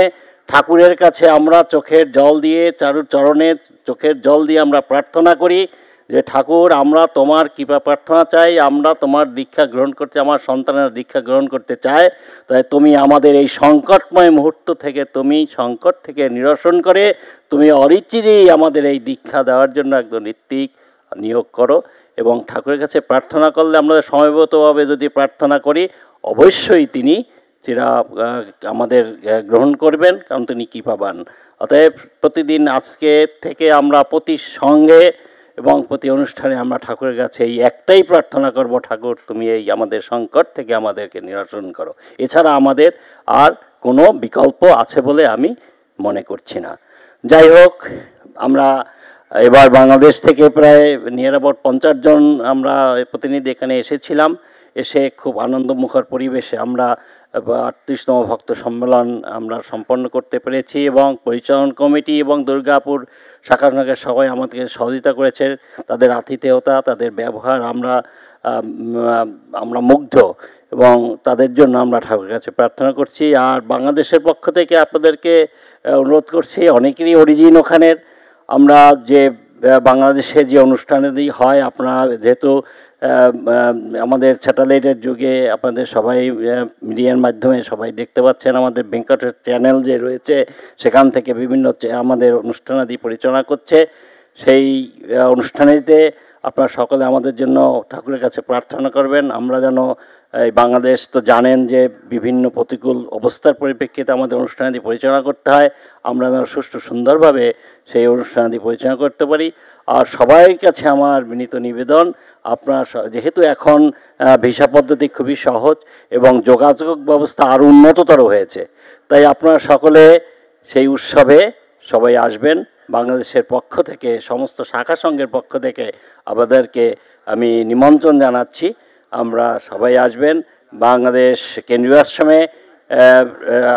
ঠাকুরের কাছে আমরা চোখের জল দিয়ে, চরণে চোখের জল দিয়ে আমরা প্রার্থনা করি যে ঠাকুর, আমরা তোমার কৃপা প্রার্থনা চাই, আমরা তোমার দীক্ষা গ্রহণ করতে, আমার সন্তানেরা দীক্ষা গ্রহণ করতে চায়। তাই তুমি আমাদের এই সংকটময় মুহূর্ত থেকে, তুমি সংকট থেকে নিরসন করে তুমি অরিচিরেই আমাদের এই দীক্ষা দেওয়ার জন্য একদম ঋত্বিক নিয়োগ করো। এবং ঠাকুরের কাছে প্রার্থনা করলে, আমরা সময়বতভাবে যদি প্রার্থনা করি, অবশ্যই তিনি আমাদের গ্রহণ করবেন, কারণ তিনি কৃপাবান। অতএব প্রতিদিন আজকে থেকে আমরা প্রতি সঙ্গে এবং প্রতি অনুষ্ঠানে আমরা ঠাকুরের কাছে এই একটাই প্রার্থনা করব, ঠাকুর তুমি এই আমাদের সংকট থেকে আমাদেরকে নিরসন করো। এছাড়া আমাদের আর কোনো বিকল্প আছে বলে আমি মনে করছি না। যাই হোক, আমরা এবার বাংলাদেশ থেকে প্রায় নিয়ার অ্যাবাউট 50 জন আমরা প্রতিনিধি এখানে এসেছিলাম। এসে খুব আনন্দমুখর পরিবেশে আমরা 38তম ভক্ত সম্মেলন আমরা সম্পন্ন করতে পেরেছি এবং পরিচালন কমিটি এবং দুর্গাপুর শাখা শাখার সবাই আমাদেরকে সহযোগিতা করেছে। তাদের আতিথেয়তা, তাদের ব্যবহার আমরা মুগ্ধ এবং তাদের জন্য আমরা ঠাকুরের কাছে প্রার্থনা করছি। আর বাংলাদেশের পক্ষ থেকে আপনাদেরকে অনুরোধ করছি, অনেকেরই অরিজিন ওখানের। আমরা যে বাংলাদেশে যে অনুষ্ঠানাদি হয়, আপনারা যেহেতু আমাদের স্যাটেলাইটের যুগে আপনাদের সবাই মিডিয়ার মাধ্যমে সবাই দেখতে পাচ্ছেন, আমাদের বেঙ্কটের চ্যানেল যে রয়েছে সেখান থেকে বিভিন্ন আমাদের অনুষ্ঠানাদি পরিচালনা করছে। সেই অনুষ্ঠানেতে আপনারা সকলে আমাদের জন্য ঠাকুরের কাছে প্রার্থনা করবেন। আমরা যেন এই বাংলাদেশ তো জানেন যে বিভিন্ন প্রতিকূল অবস্থার পরিপ্রেক্ষিতে আমাদের অনুষ্ঠানাদি পরিচালনা করতে হয়, আমরা যেন সুষ্ঠু সুন্দরভাবে সেই অনুষ্ঠানাদি পরিচালনা করতে পারি। আর সবার কাছে আমার বিনীত নিবেদন, আপনার যেহেতু এখন ভিসা পদ্ধতি খুবই সহজ এবং যোগাযোগ ব্যবস্থা আরও উন্নততর হয়েছে, তাই আপনারা সকলে সেই উৎসবে সবাই আসবেন। বাংলাদেশের পক্ষ থেকে, সমস্ত শাখা সংঘের পক্ষ থেকে আপনাদেরকে আমি নিমন্ত্রণ জানাচ্ছি, আমরা সবাই আসবেন। বাংলাদেশ কেন্দ্রীয় আশ্রমে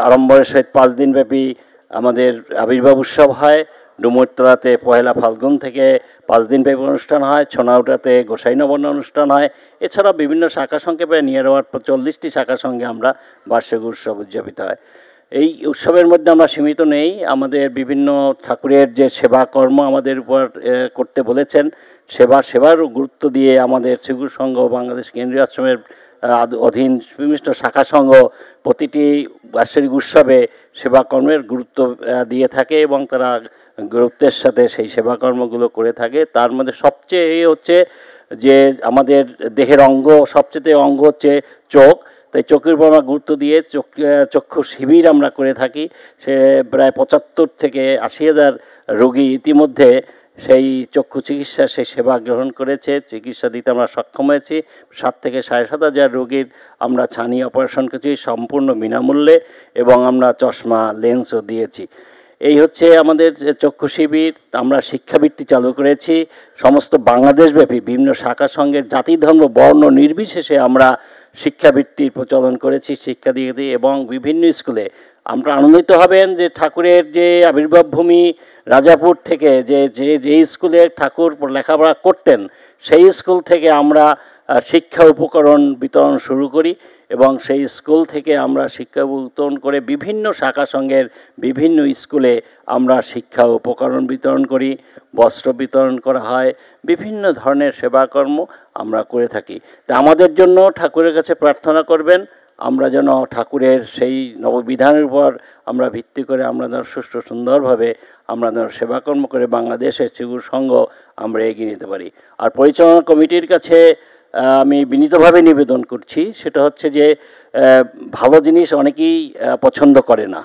আড়ম্বরের সহিত 5 দিনব্যাপী আমাদের আবির্ভাব উৎসব হয়। ডুমুরতলাতে পয়লা ফাল্গুন থেকে 5 দিনব্যাপী অনুষ্ঠান হয়। ছোনাউটাতে গোসাই নবান্ন অনুষ্ঠান হয়। এছাড়া বিভিন্ন শাখা সংঘে প্রায় নিয়ার অ্যাবাউট 40টি শাখা সংঘে আমরা বার্ষিক উৎসব উদযাপিত হয়। এই উৎসবের মধ্যে আমরা সীমিত নেই, আমাদের বিভিন্ন ঠাকুরের যে সেবা কর্ম আমাদের উপর করতে বলেছেন, সেবার গুরুত্ব দিয়ে আমাদের শ্রীগুরু সংঘ, বাংলাদেশ কেন্দ্রীয় আশ্রমের অধীন বিভিন্ন শাখা সংঘ প্রতিটি বার্ষিক উৎসবে সেবাকর্মের গুরুত্ব দিয়ে থাকে এবং তারা গুরুত্বের সাথে সেই সেবাকর্মগুলো করে থাকে। তার মধ্যে সবচেয়ে হচ্ছে যে আমাদের দেহের অঙ্গ, সবচেয়ে অঙ্গ হচ্ছে চোখ। তাই চোখের উপর আমরা গুরুত্ব দিয়ে চক্ষু শিবির আমরা করে থাকি। সে প্রায় 75 থেকে 80,000 রোগী ইতিমধ্যে সেই চক্ষু চিকিৎসা সেই সেবা গ্রহণ করেছে, চিকিৎসা দিতে আমরা সক্ষম হয়েছি। 7 থেকে 7,500 রোগীর আমরা ছানি অপারেশন করেছি সম্পূর্ণ বিনামূল্যে এবং আমরা চশমা লেন্সও দিয়েছি। এই হচ্ছে আমাদের চক্ষু শিবির। আমরা শিক্ষাবৃত্তি চালু করেছি সমস্ত বাংলাদেশব্যাপী বিভিন্ন শাখা সংঘের জাতি ধর্ম বর্ণ নির্বিশেষে আমরা শিক্ষাবৃত্তির প্রচলন করেছি, শিক্ষা দিয়ে দিই এবং বিভিন্ন স্কুলে আমরা আনন্দিত হবেন যে ঠাকুরের যে আবির্ভাব ভূমি রাজাপুর থেকে যে স্কুলে ঠাকুর লেখাপড়া করতেন সেই স্কুল থেকে আমরা শিক্ষা উপকরণ বিতরণ শুরু করি এবং সেই স্কুল থেকে আমরা শিক্ষা বিতরণ করে বিভিন্ন শাখা সংঘের বিভিন্ন স্কুলে আমরা শিক্ষা উপকরণ বিতরণ করি, বস্ত্র বিতরণ করা হয়, বিভিন্ন ধরনের সেবাকর্ম আমরা করে থাকি। তা আমাদের জন্য ঠাকুরের কাছে প্রার্থনা করবেন, আমরা যেন ঠাকুরের সেই নববিধানের উপর আমরা ভিত্তি করে আমরা যেন সুষ্ঠু সুন্দরভাবে আমরা যেন সেবাকর্ম করে বাংলাদেশের শ্রীগুরু সংঘ আমরা এগিয়ে নিতে পারি। আর পরিচালনা কমিটির কাছে আমি বিনীতভাবে নিবেদন করছি, সেটা হচ্ছে যে ভালো জিনিস অনেকেই পছন্দ করে না।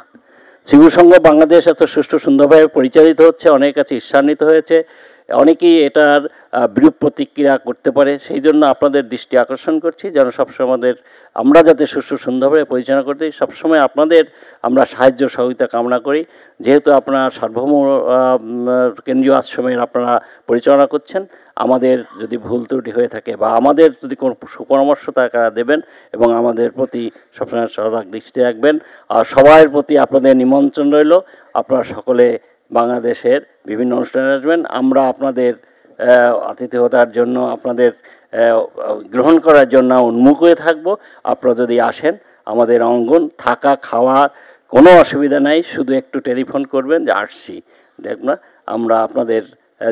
শ্রীগুরু সংঘ বাংলাদেশ এত সুষ্ঠু সুন্দরভাবে পরিচালিত হচ্ছে, অনেকের কাছে ঈর্ষান্বিত হয়েছে, অনেকেই এটার বিরূপ প্রতিক্রিয়া করতে পারে। সেই জন্য আপনাদের দৃষ্টি আকর্ষণ করছি যেন সবসময় আমরা যাতে সুষ্ঠু সুন্দরভাবে পরিচালনা করতে সবসময় আপনাদের আমরা সাহায্য সহযোগিতা কামনা করি। যেহেতু আপনারা সার্বভৌম কেন্দ্রীয় আশ্রমের আপনারা পরিচালনা করছেন, আমাদের যদি ভুল ত্রুটি হয়ে থাকে বা আমাদের যদি কোনো সুপরামর্শ তারা দেবেন এবং আমাদের প্রতি সবসময় সজাগ দৃষ্টি রাখবেন। আর সবার প্রতি আপনাদের নিমন্ত্রণ রইল, আপনারা সকলে বাংলাদেশের বিভিন্ন অনুষ্ঠানে আসবেন। আমরা আপনাদের আতিথেয়তার জন্য, আপনাদের গ্রহণ করার জন্য উন্মুখ হয়ে থাকব। আপনারা যদি আসেন, আমাদের অঙ্গন থাকা খাওয়ার কোনো অসুবিধা নাই, শুধু একটু টেলিফোন করবেন যে আসছি, দেখবেন আমরা আপনাদের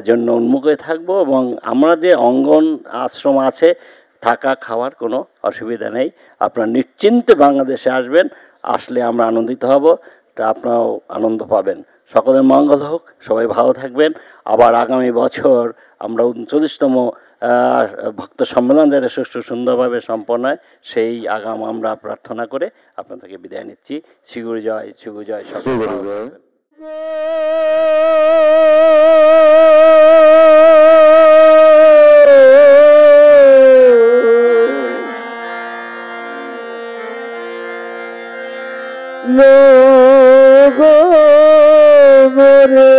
জন্য উন্মুখ হয়ে থাকবো এবং আমরা যে অঙ্গন আশ্রম আছে থাকা খাওয়ার কোনো অসুবিধা নেই। আপনারা নিশ্চিন্তে বাংলাদেশে আসবেন, আসলে আমরা আনন্দিত হব, তা আপনারাও আনন্দ পাবেন। সকলের মঙ্গল হোক, সবাই ভালো থাকবেন। আবার আগামী বছর আমরা 39তম ভক্ত সম্মেলন যাতে সুষ্ঠু সুন্দরভাবে সম্পন্ন হয় সেই আগাম আমরা প্রার্থনা করে আপনার থেকে বিদায় নিচ্ছি। শ্রীগুরু জয়, শ্রীগুরু জয়, সকল No. গো রে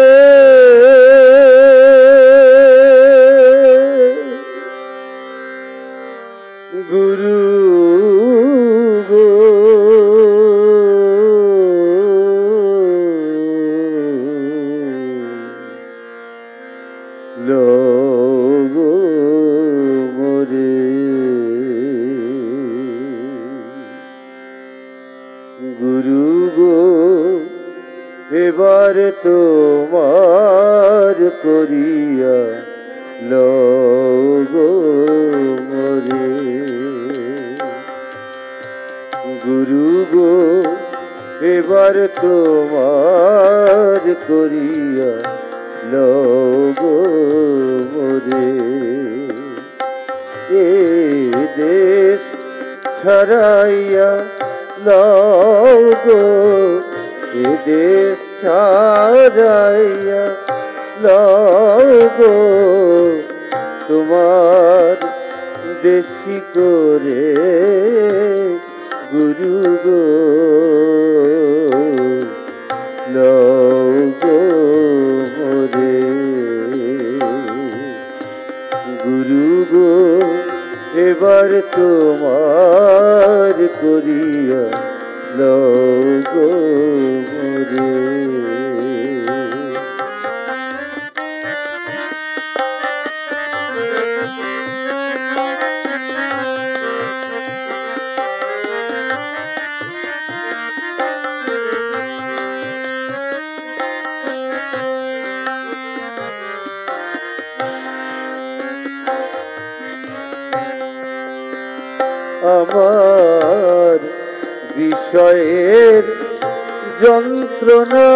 লোগো মোরে। গুরু গো এবার তোমার করিয়া লোগো মোরে। গুরু গো এবার তোমার করিয়া লোগো মোরে। এ দেশ ছাড়াইয়া লোগো, এ দেশ ছাড়াইয়া লোগো, তোমার দেশি করে গুরু গো লোগো মোরে। গুরু গো এবার তোমার করিয়া লোগো মোরে। আমার বিষয়ের যন্ত্রণা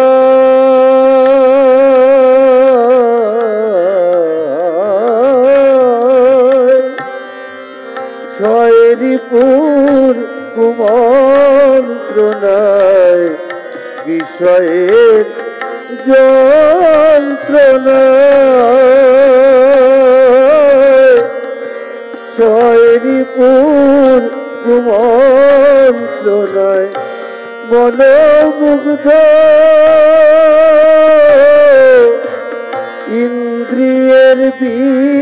ছয়েরিপুর কুমন্ত্রণায়, বিষয়ের যন্ত্রণা ছয়েরিপুর কুমন্ত্রণায় মনোমুগ্ধ ইন্দ্রিয়ের বিকারে,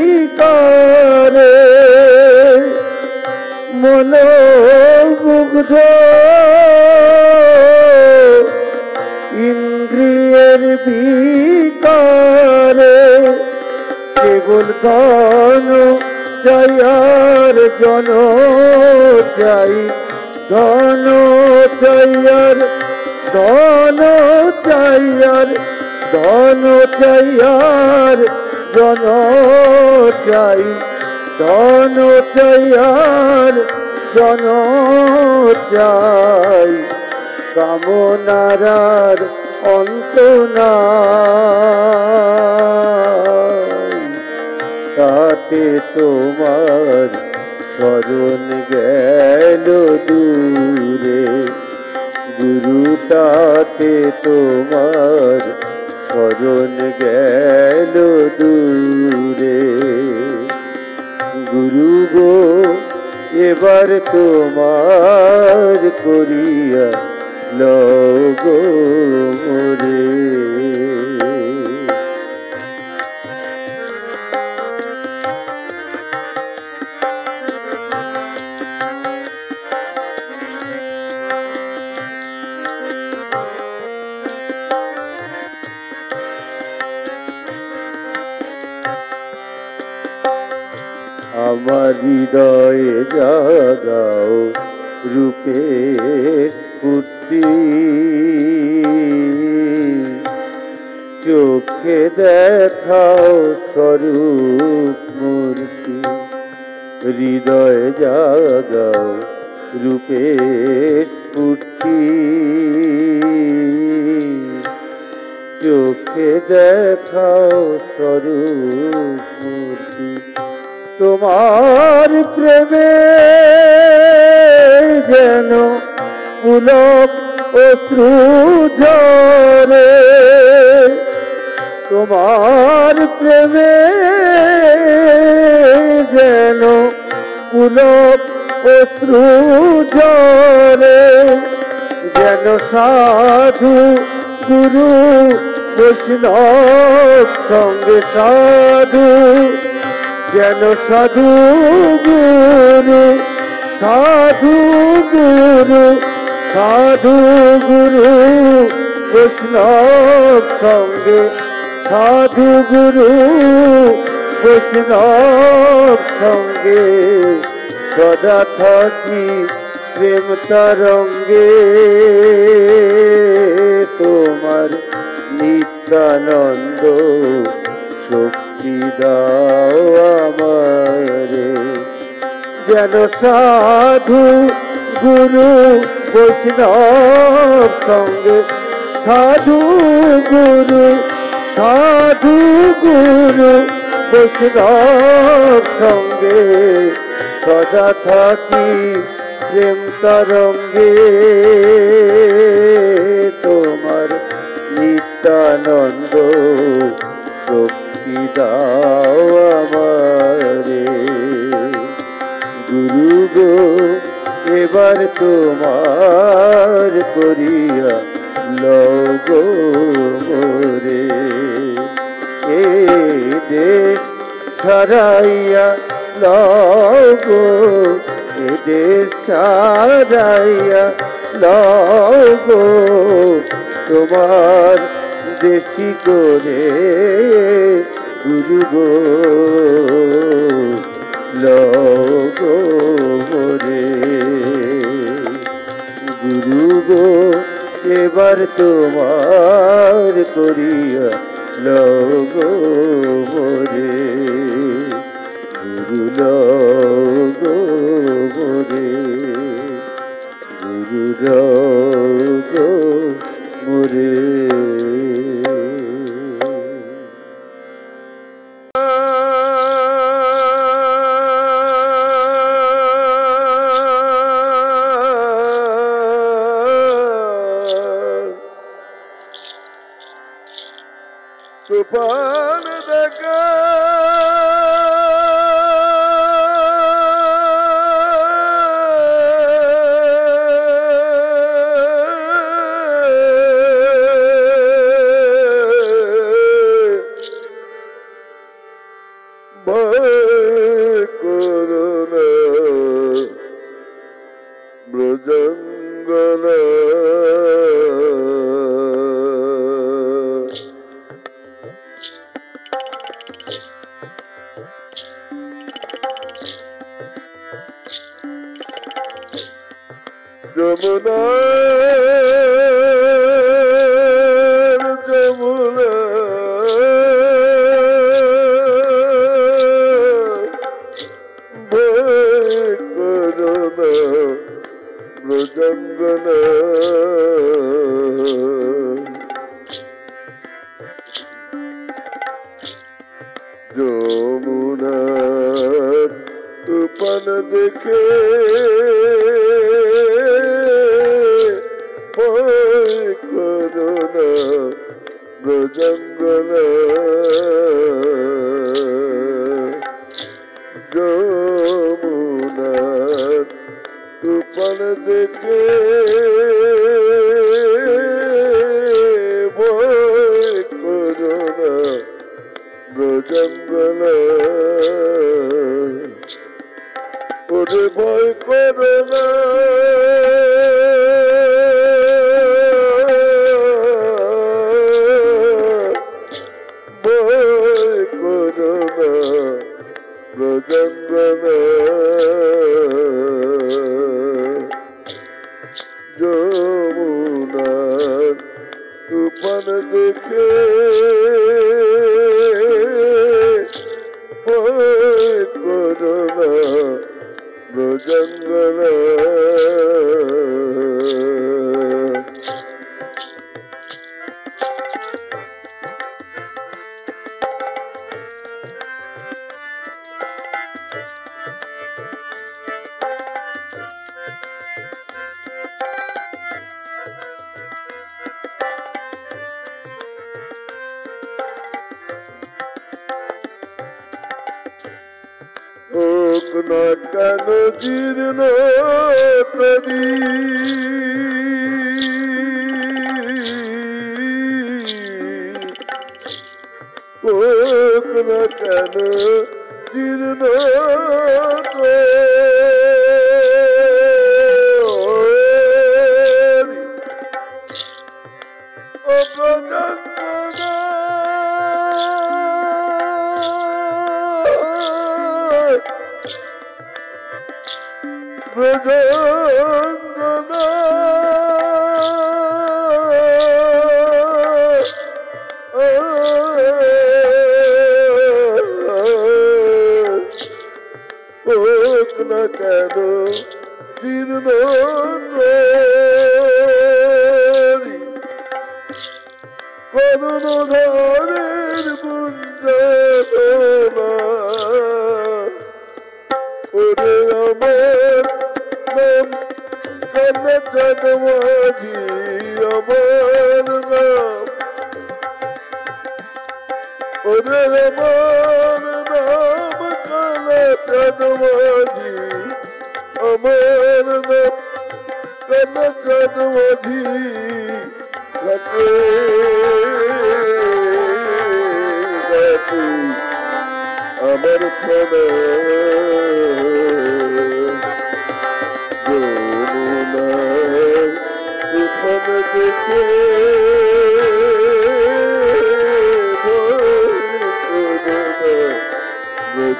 মনোমুগ্ধ ইন্দ্রিয়ের বিকারে, কেবল ধন চাই আর জন চাই, ধন চাই আর ধন চাই আর ধন চাই আর জন চাই, ধন চাই আর জন চাই, কামনার আর অন্ত নাই। তাতে তোমার স্মরণ গেল দূরে, গুরু তাতে তোমার স্মরণ গেল দূরে। গুরু গো এবার তোমার করিয়া লোগো মোরে। আমার হৃদয়ে জাগাও রূপের স্ফূর্তি, চোখে দেখাও স্বরূপ মূর্তি। হৃদয়ে জাগাও রূপের স্ফূর্তি, চোখে দেখাও স্বরূপ মূর্তি। তোমার প্রেমে যেন পুলক অশ্রু ঝরে, তোমার প্রেমে যেন পুলক অশ্রু ঝরে, যেন সাধু গুরু বৈষ্ণব সঙ্গে সাধু, যেন সাধু গুরু সাধু গুরু সাধু গুরু বৈষ্ণব সঙ্গে সাধু গুরু বৈষ্ণব সঙ্গে সদা থাকি প্রেম তরঙ্গে তোমার নিত্যানন্দ শক্তি দাও আমারে যেন সাধু গুরু বৈষ্ণব সঙ্গে সাধু গুরু বৈষ্ণব সঙ্গে সদা থাকি প্রেম তরঙ্গে তোমার নিত্যানন্দ শক্তি দাও আমারে গুরু গো এবার তোমার করিয়া লগো মোরে এ দেশ ছাড়াইয়া লগো এ দেশ ছাড়াইয়া লগো তোমার দেশি করে গুরু গো লগো মোরে গুরু গো এবার তোমার করিয়া লগো মোরে গুরু লগো মোরে গুরু লগো মোরে তুফান দেখা ভয় করোনা ব্রজঙ্গনা যমুনা যমুনা ভয় করোনা ব্রজঙ্গনা যমুনার তুফান দেখে ভয় করোনা ব্রজঙ্গনা যমুনার তুফান দেখে ভয় করোনা ব্রজঙ্গনা ওরে ভয় করোনা ভয় করোনা ব্রজঙ্গনা যমুনার তুফান দেখে ভয় করোনা ব্রজঙ্গনা হোক না কেন জীর্ণ তরি হোক না কেন জীর্ণ তরি ও ব্রজঙ্গনা ব্রজঙ্গনা হোক না কেন দীর্ঘ করুণধারের গুঞ্জনা ওরে আমার নাম কালা চাঁদ মাঝি আমার নাম ওরে আমার নাম কালা চাঁদ মাঝি আমার নাম কালা চাঁদ মাঝি ঘাটে ঘাটে আমার ছড়া উঠন দেখে জঙ্গল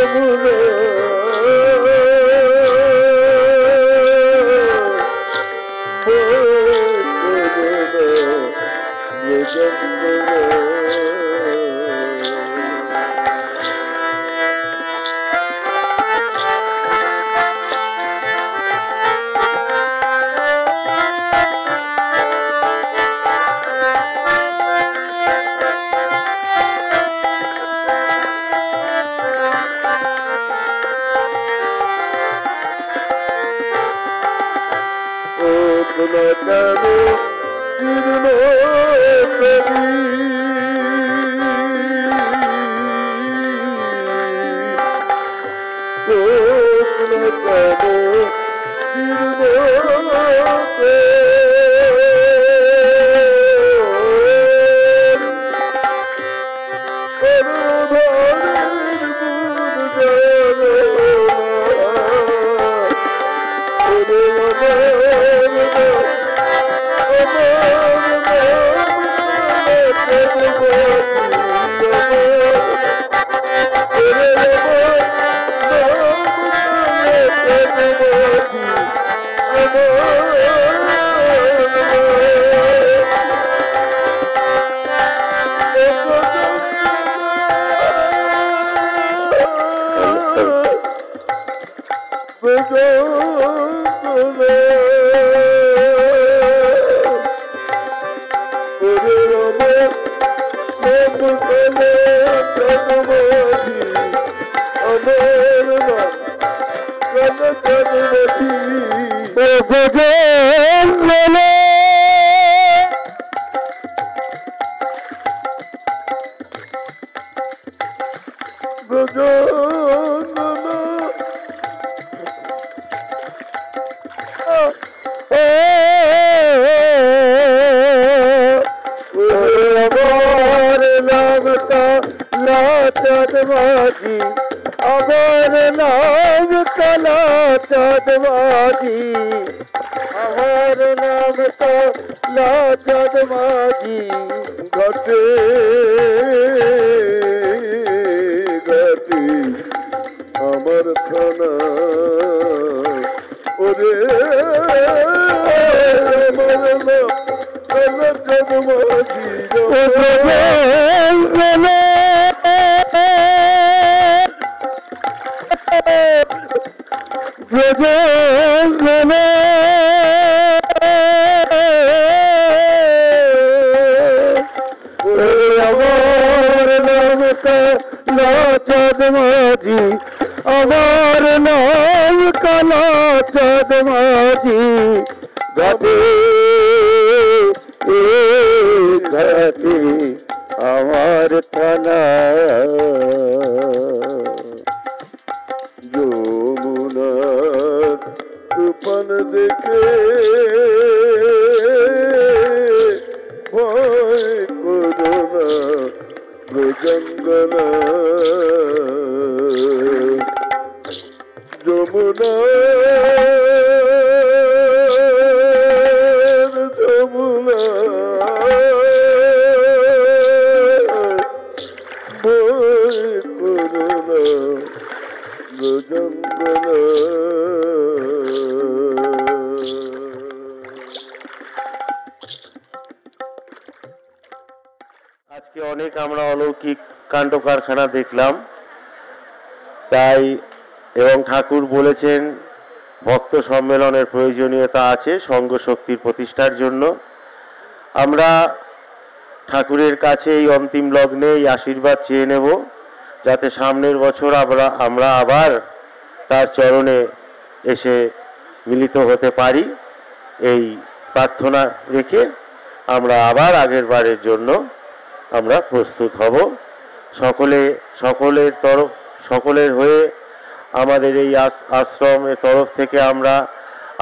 যমুনা যমুনা আমার আজকে অনেক আমরা অলৌকিক কাণ্ড কারখানা দেখলাম, তাই এবং ঠাকুর বলেছেন ভক্ত সম্মেলনের প্রয়োজনীয়তা আছে সঙ্ঘ শক্তির প্রতিষ্ঠার জন্য। আমরা ঠাকুরের কাছে এই অন্তিম লগ্নে এই আশীর্বাদ চেয়ে নেব যাতে সামনের বছর আমরা আবার তার চরণে এসে মিলিত হতে পারি। এই প্রার্থনা রেখে আমরা আবার আগের বারের জন্য আমরা প্রস্তুত হব। সকলের হয়ে আমাদের এই আশ্রমের তরফ থেকে আমরা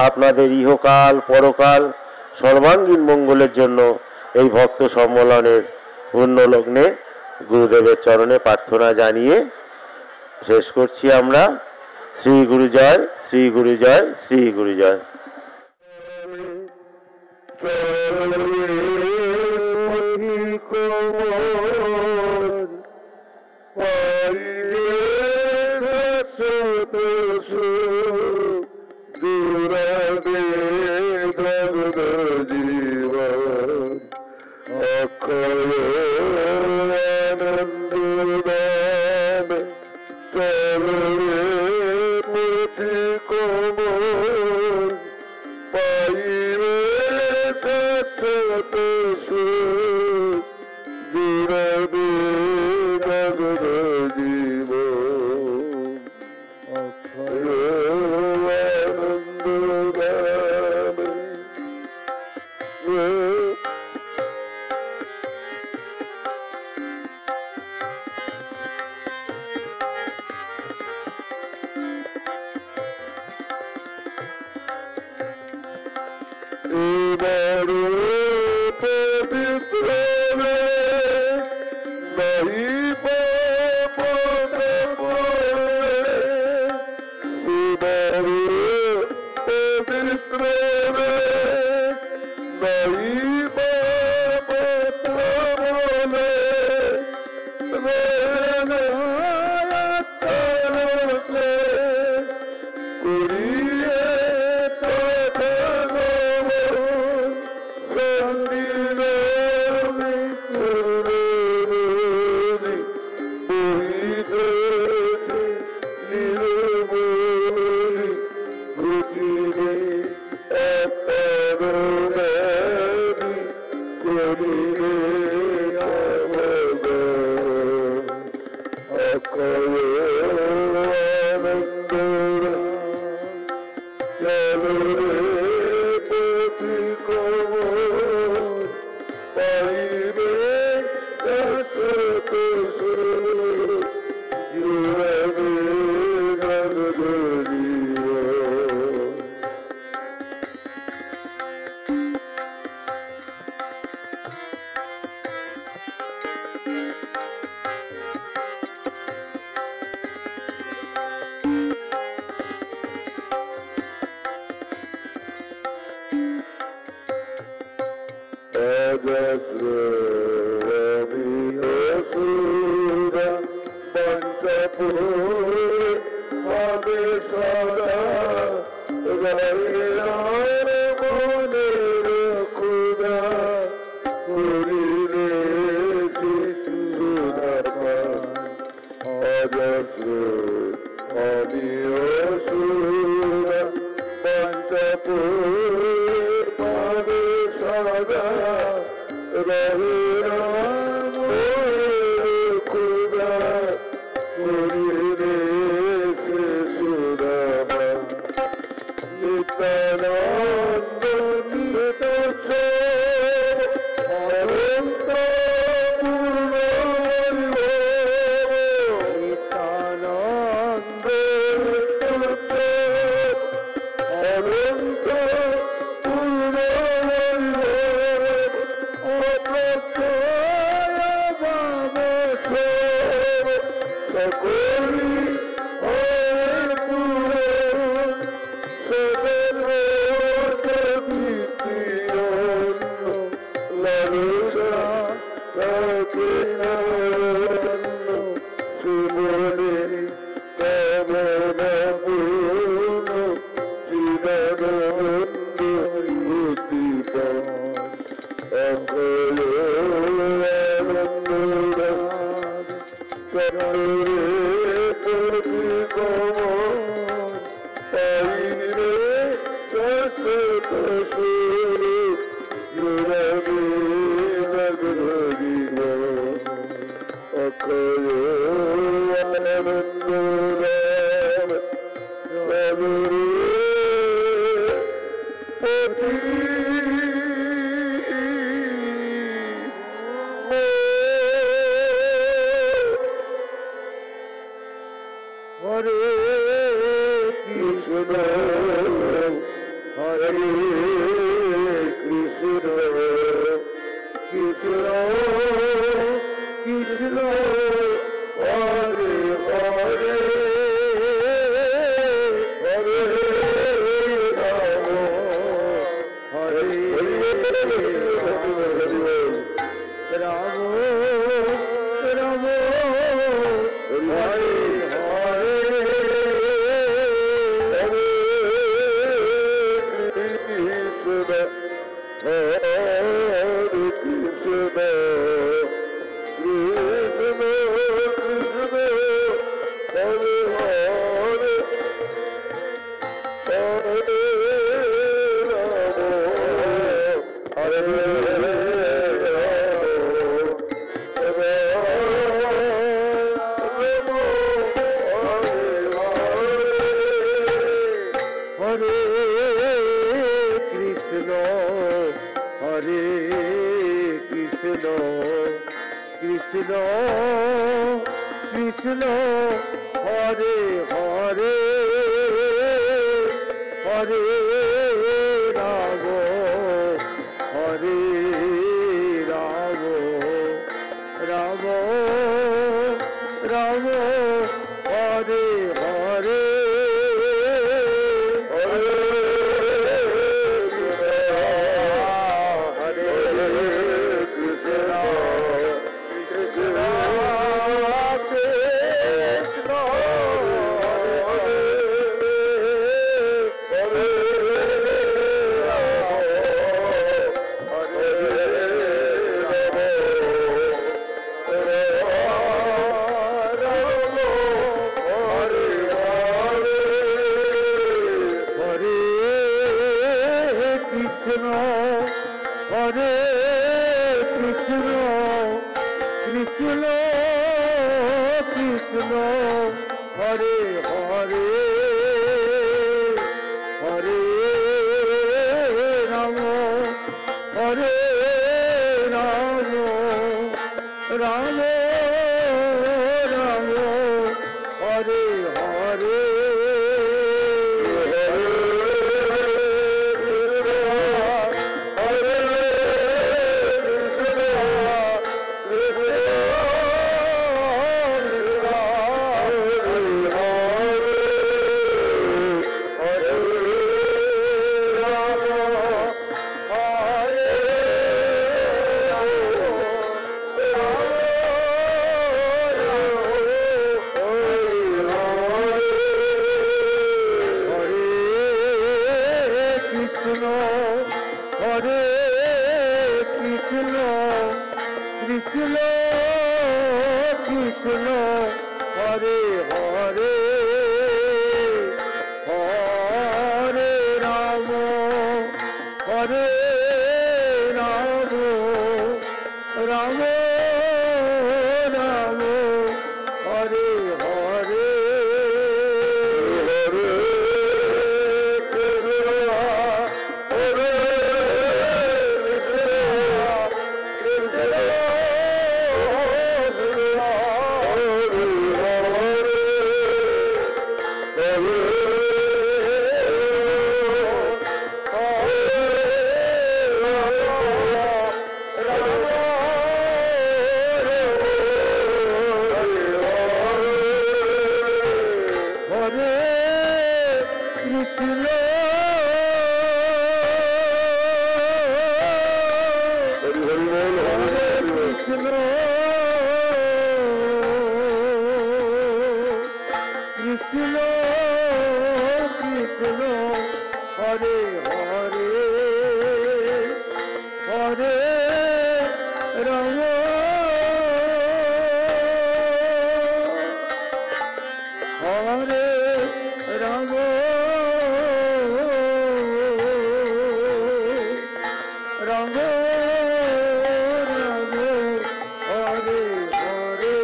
আপনাদের ইহকাল পরকাল সর্বাঙ্গীন মঙ্গলের জন্য এই ভক্ত সম্মেলনের পূর্ণ লগ্নে গুরুদেবের চরণে প্রার্থনা জানিয়ে শেষ করছি আমরা। শ্রী গুরু জয়, শ্রী গুরু জয়, শ্রী গুরু জয়। Oh, রাম রাম হরে হরে কৃষ্ণ হরে কৃষ্ণ কৃষ্ণ কৃষ্ণ হরে হরে হরে রাম হরে হরে কৃষ্ণ হরে কৃষ্ণ কৃষ্ণ কৃষ্ণ হরে হরে হরে রাম হরে রাম রাম রাম হরে হরে কৃষ্ণ হরে কৃষ্ণ কৃষ্ণ কৃষ্ণ হরে হরে হরে রাম হরে রাম রাম রাম হরে হরে হরে কৃষ্ণ কৃষ্ণ কৃষ্ণ হরে হরে হরে রাম হরে রাম রাম রাম হরে হরে কৃষ্ণ কৃষ্ণ হরে হরে হরে রাম হরে রাম রাম রাম হরে হরে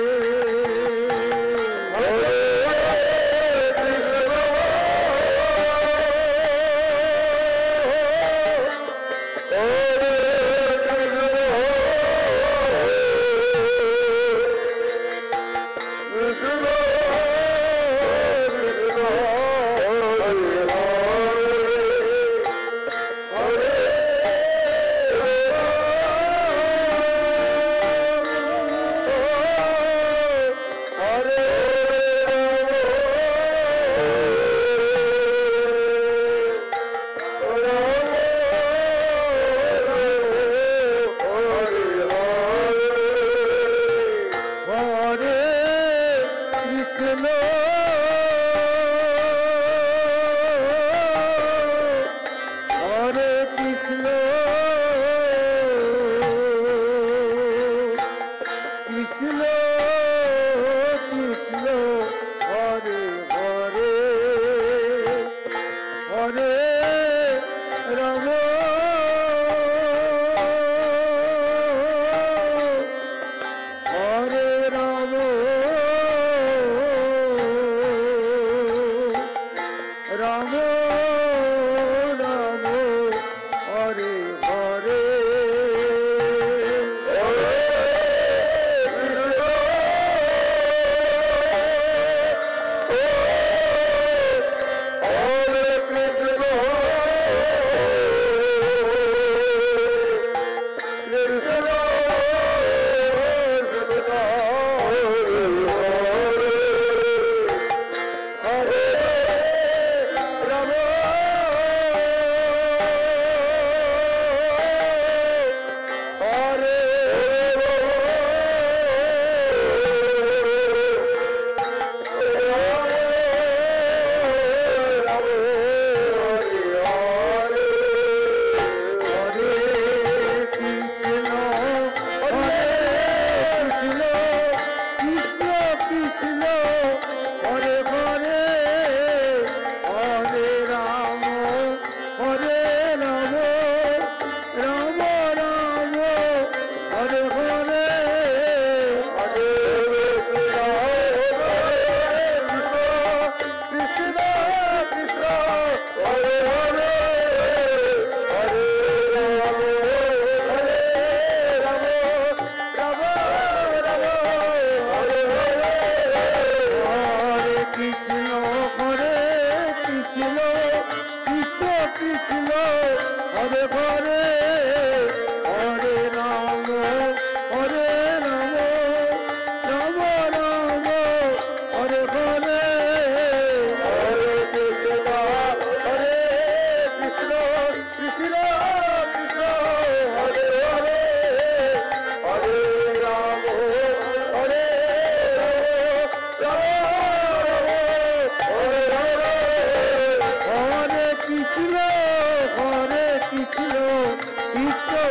হরে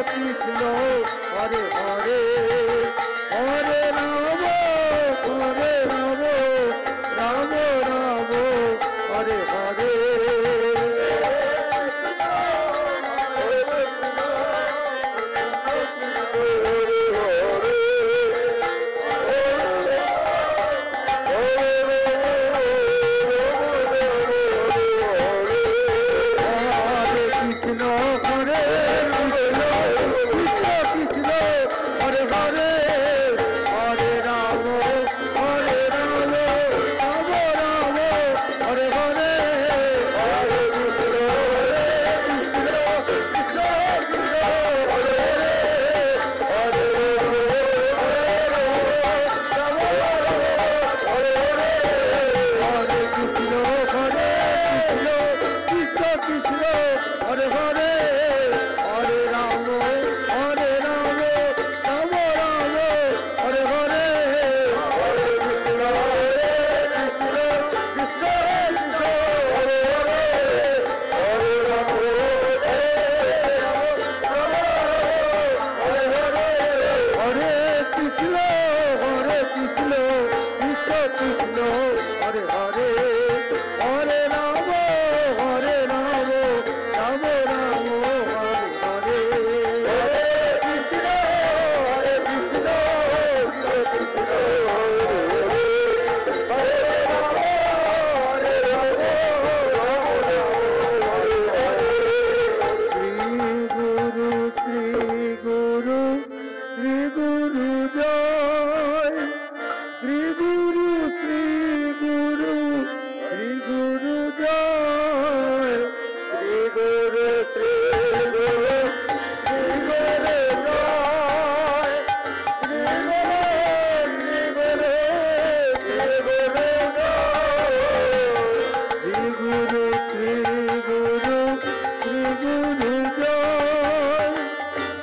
কৃষ্ণ হরে হরে হরে রাম রাম রাম হরে হরে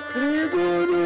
শ্রী গুরু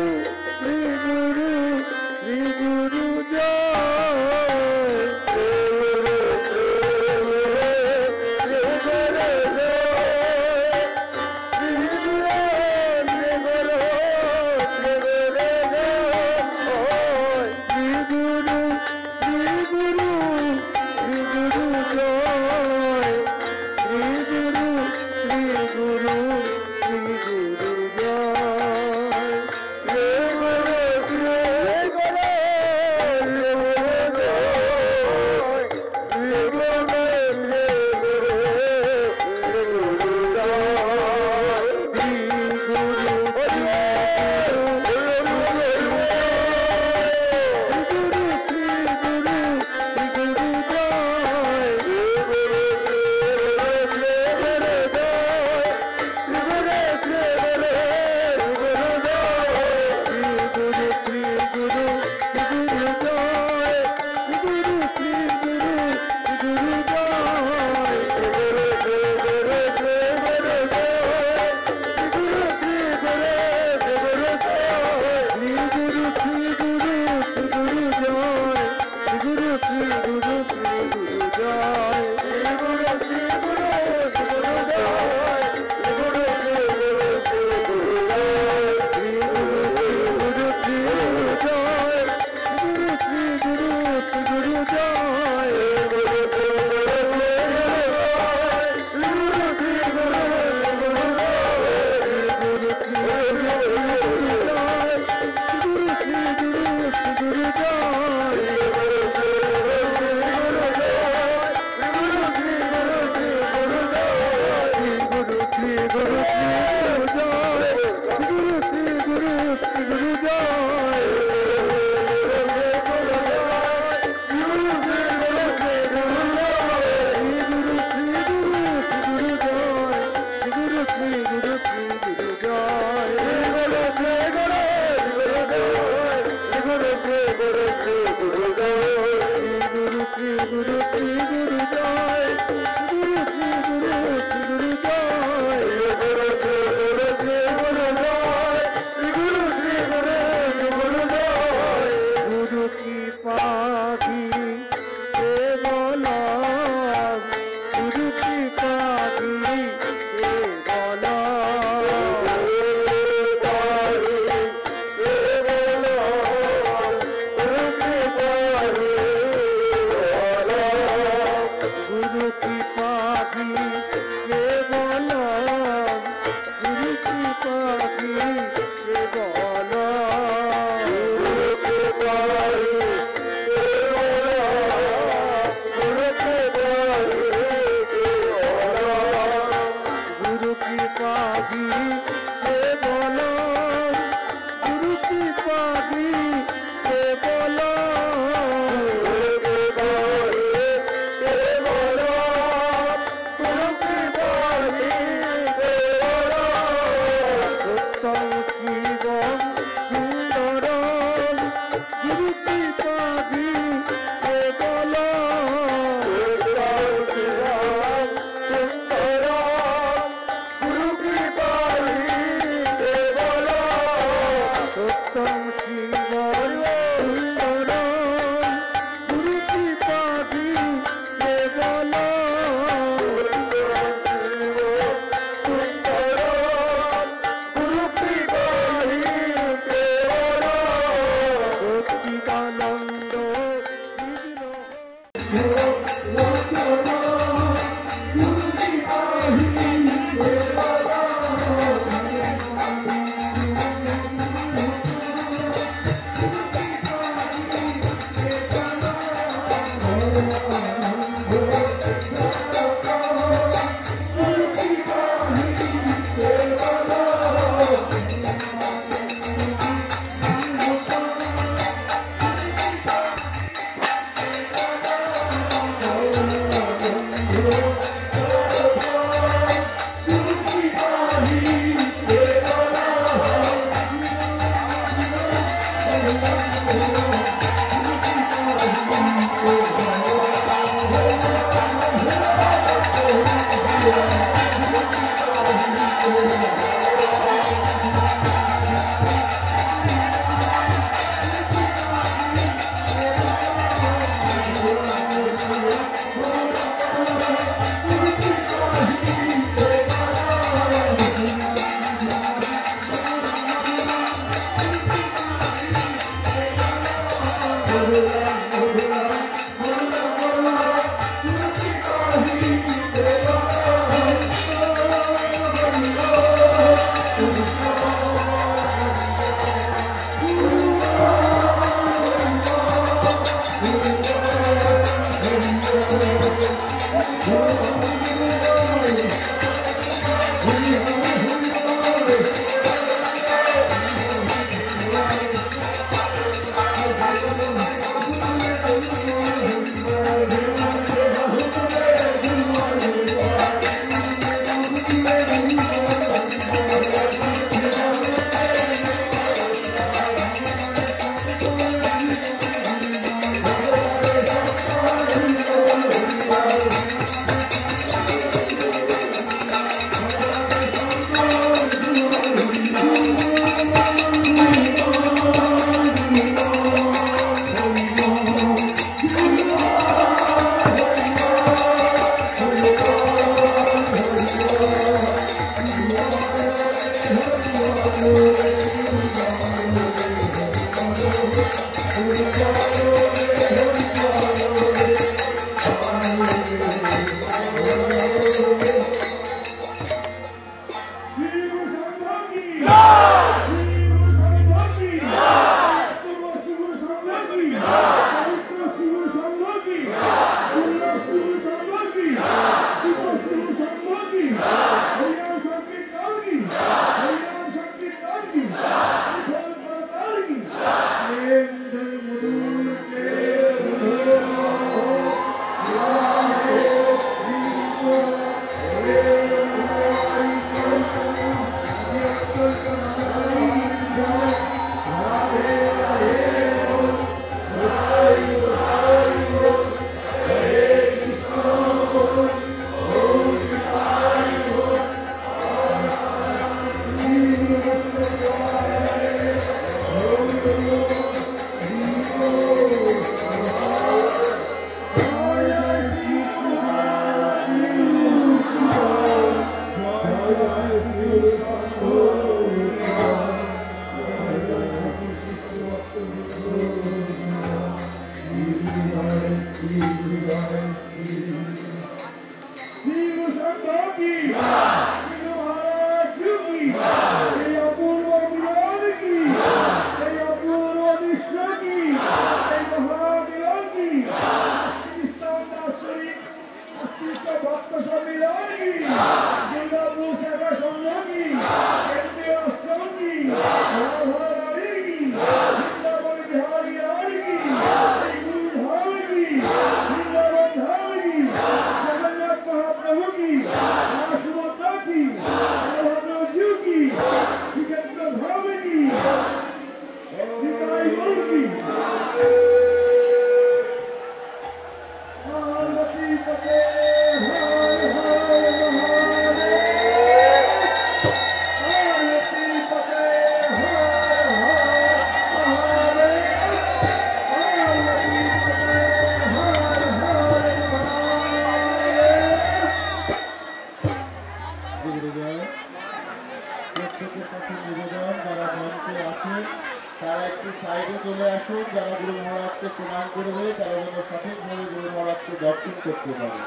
তারা একটু সাইডে চলে আসুন। যারা গুরু মহারাজকে প্রণাম করবে তারা যেন সঠিকভাবে গুরু মহারাজকে দর্শন করতে পারে।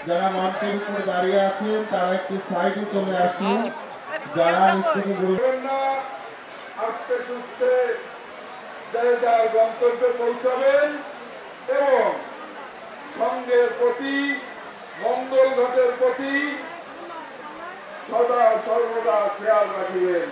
যারা মঞ্চের উপর দাঁড়িয়ে আছেন তারা একটু সাইডে চলে আসুন। যারা নিচ থেকে গুরু আস্তে সুস্থে যে যার গন্তব্যে পৌঁছাবেন এবং সঙ্গের প্রতি মঙ্গল ঘটের প্রতি সদা সর্বদা খেয়াল রাখবেন।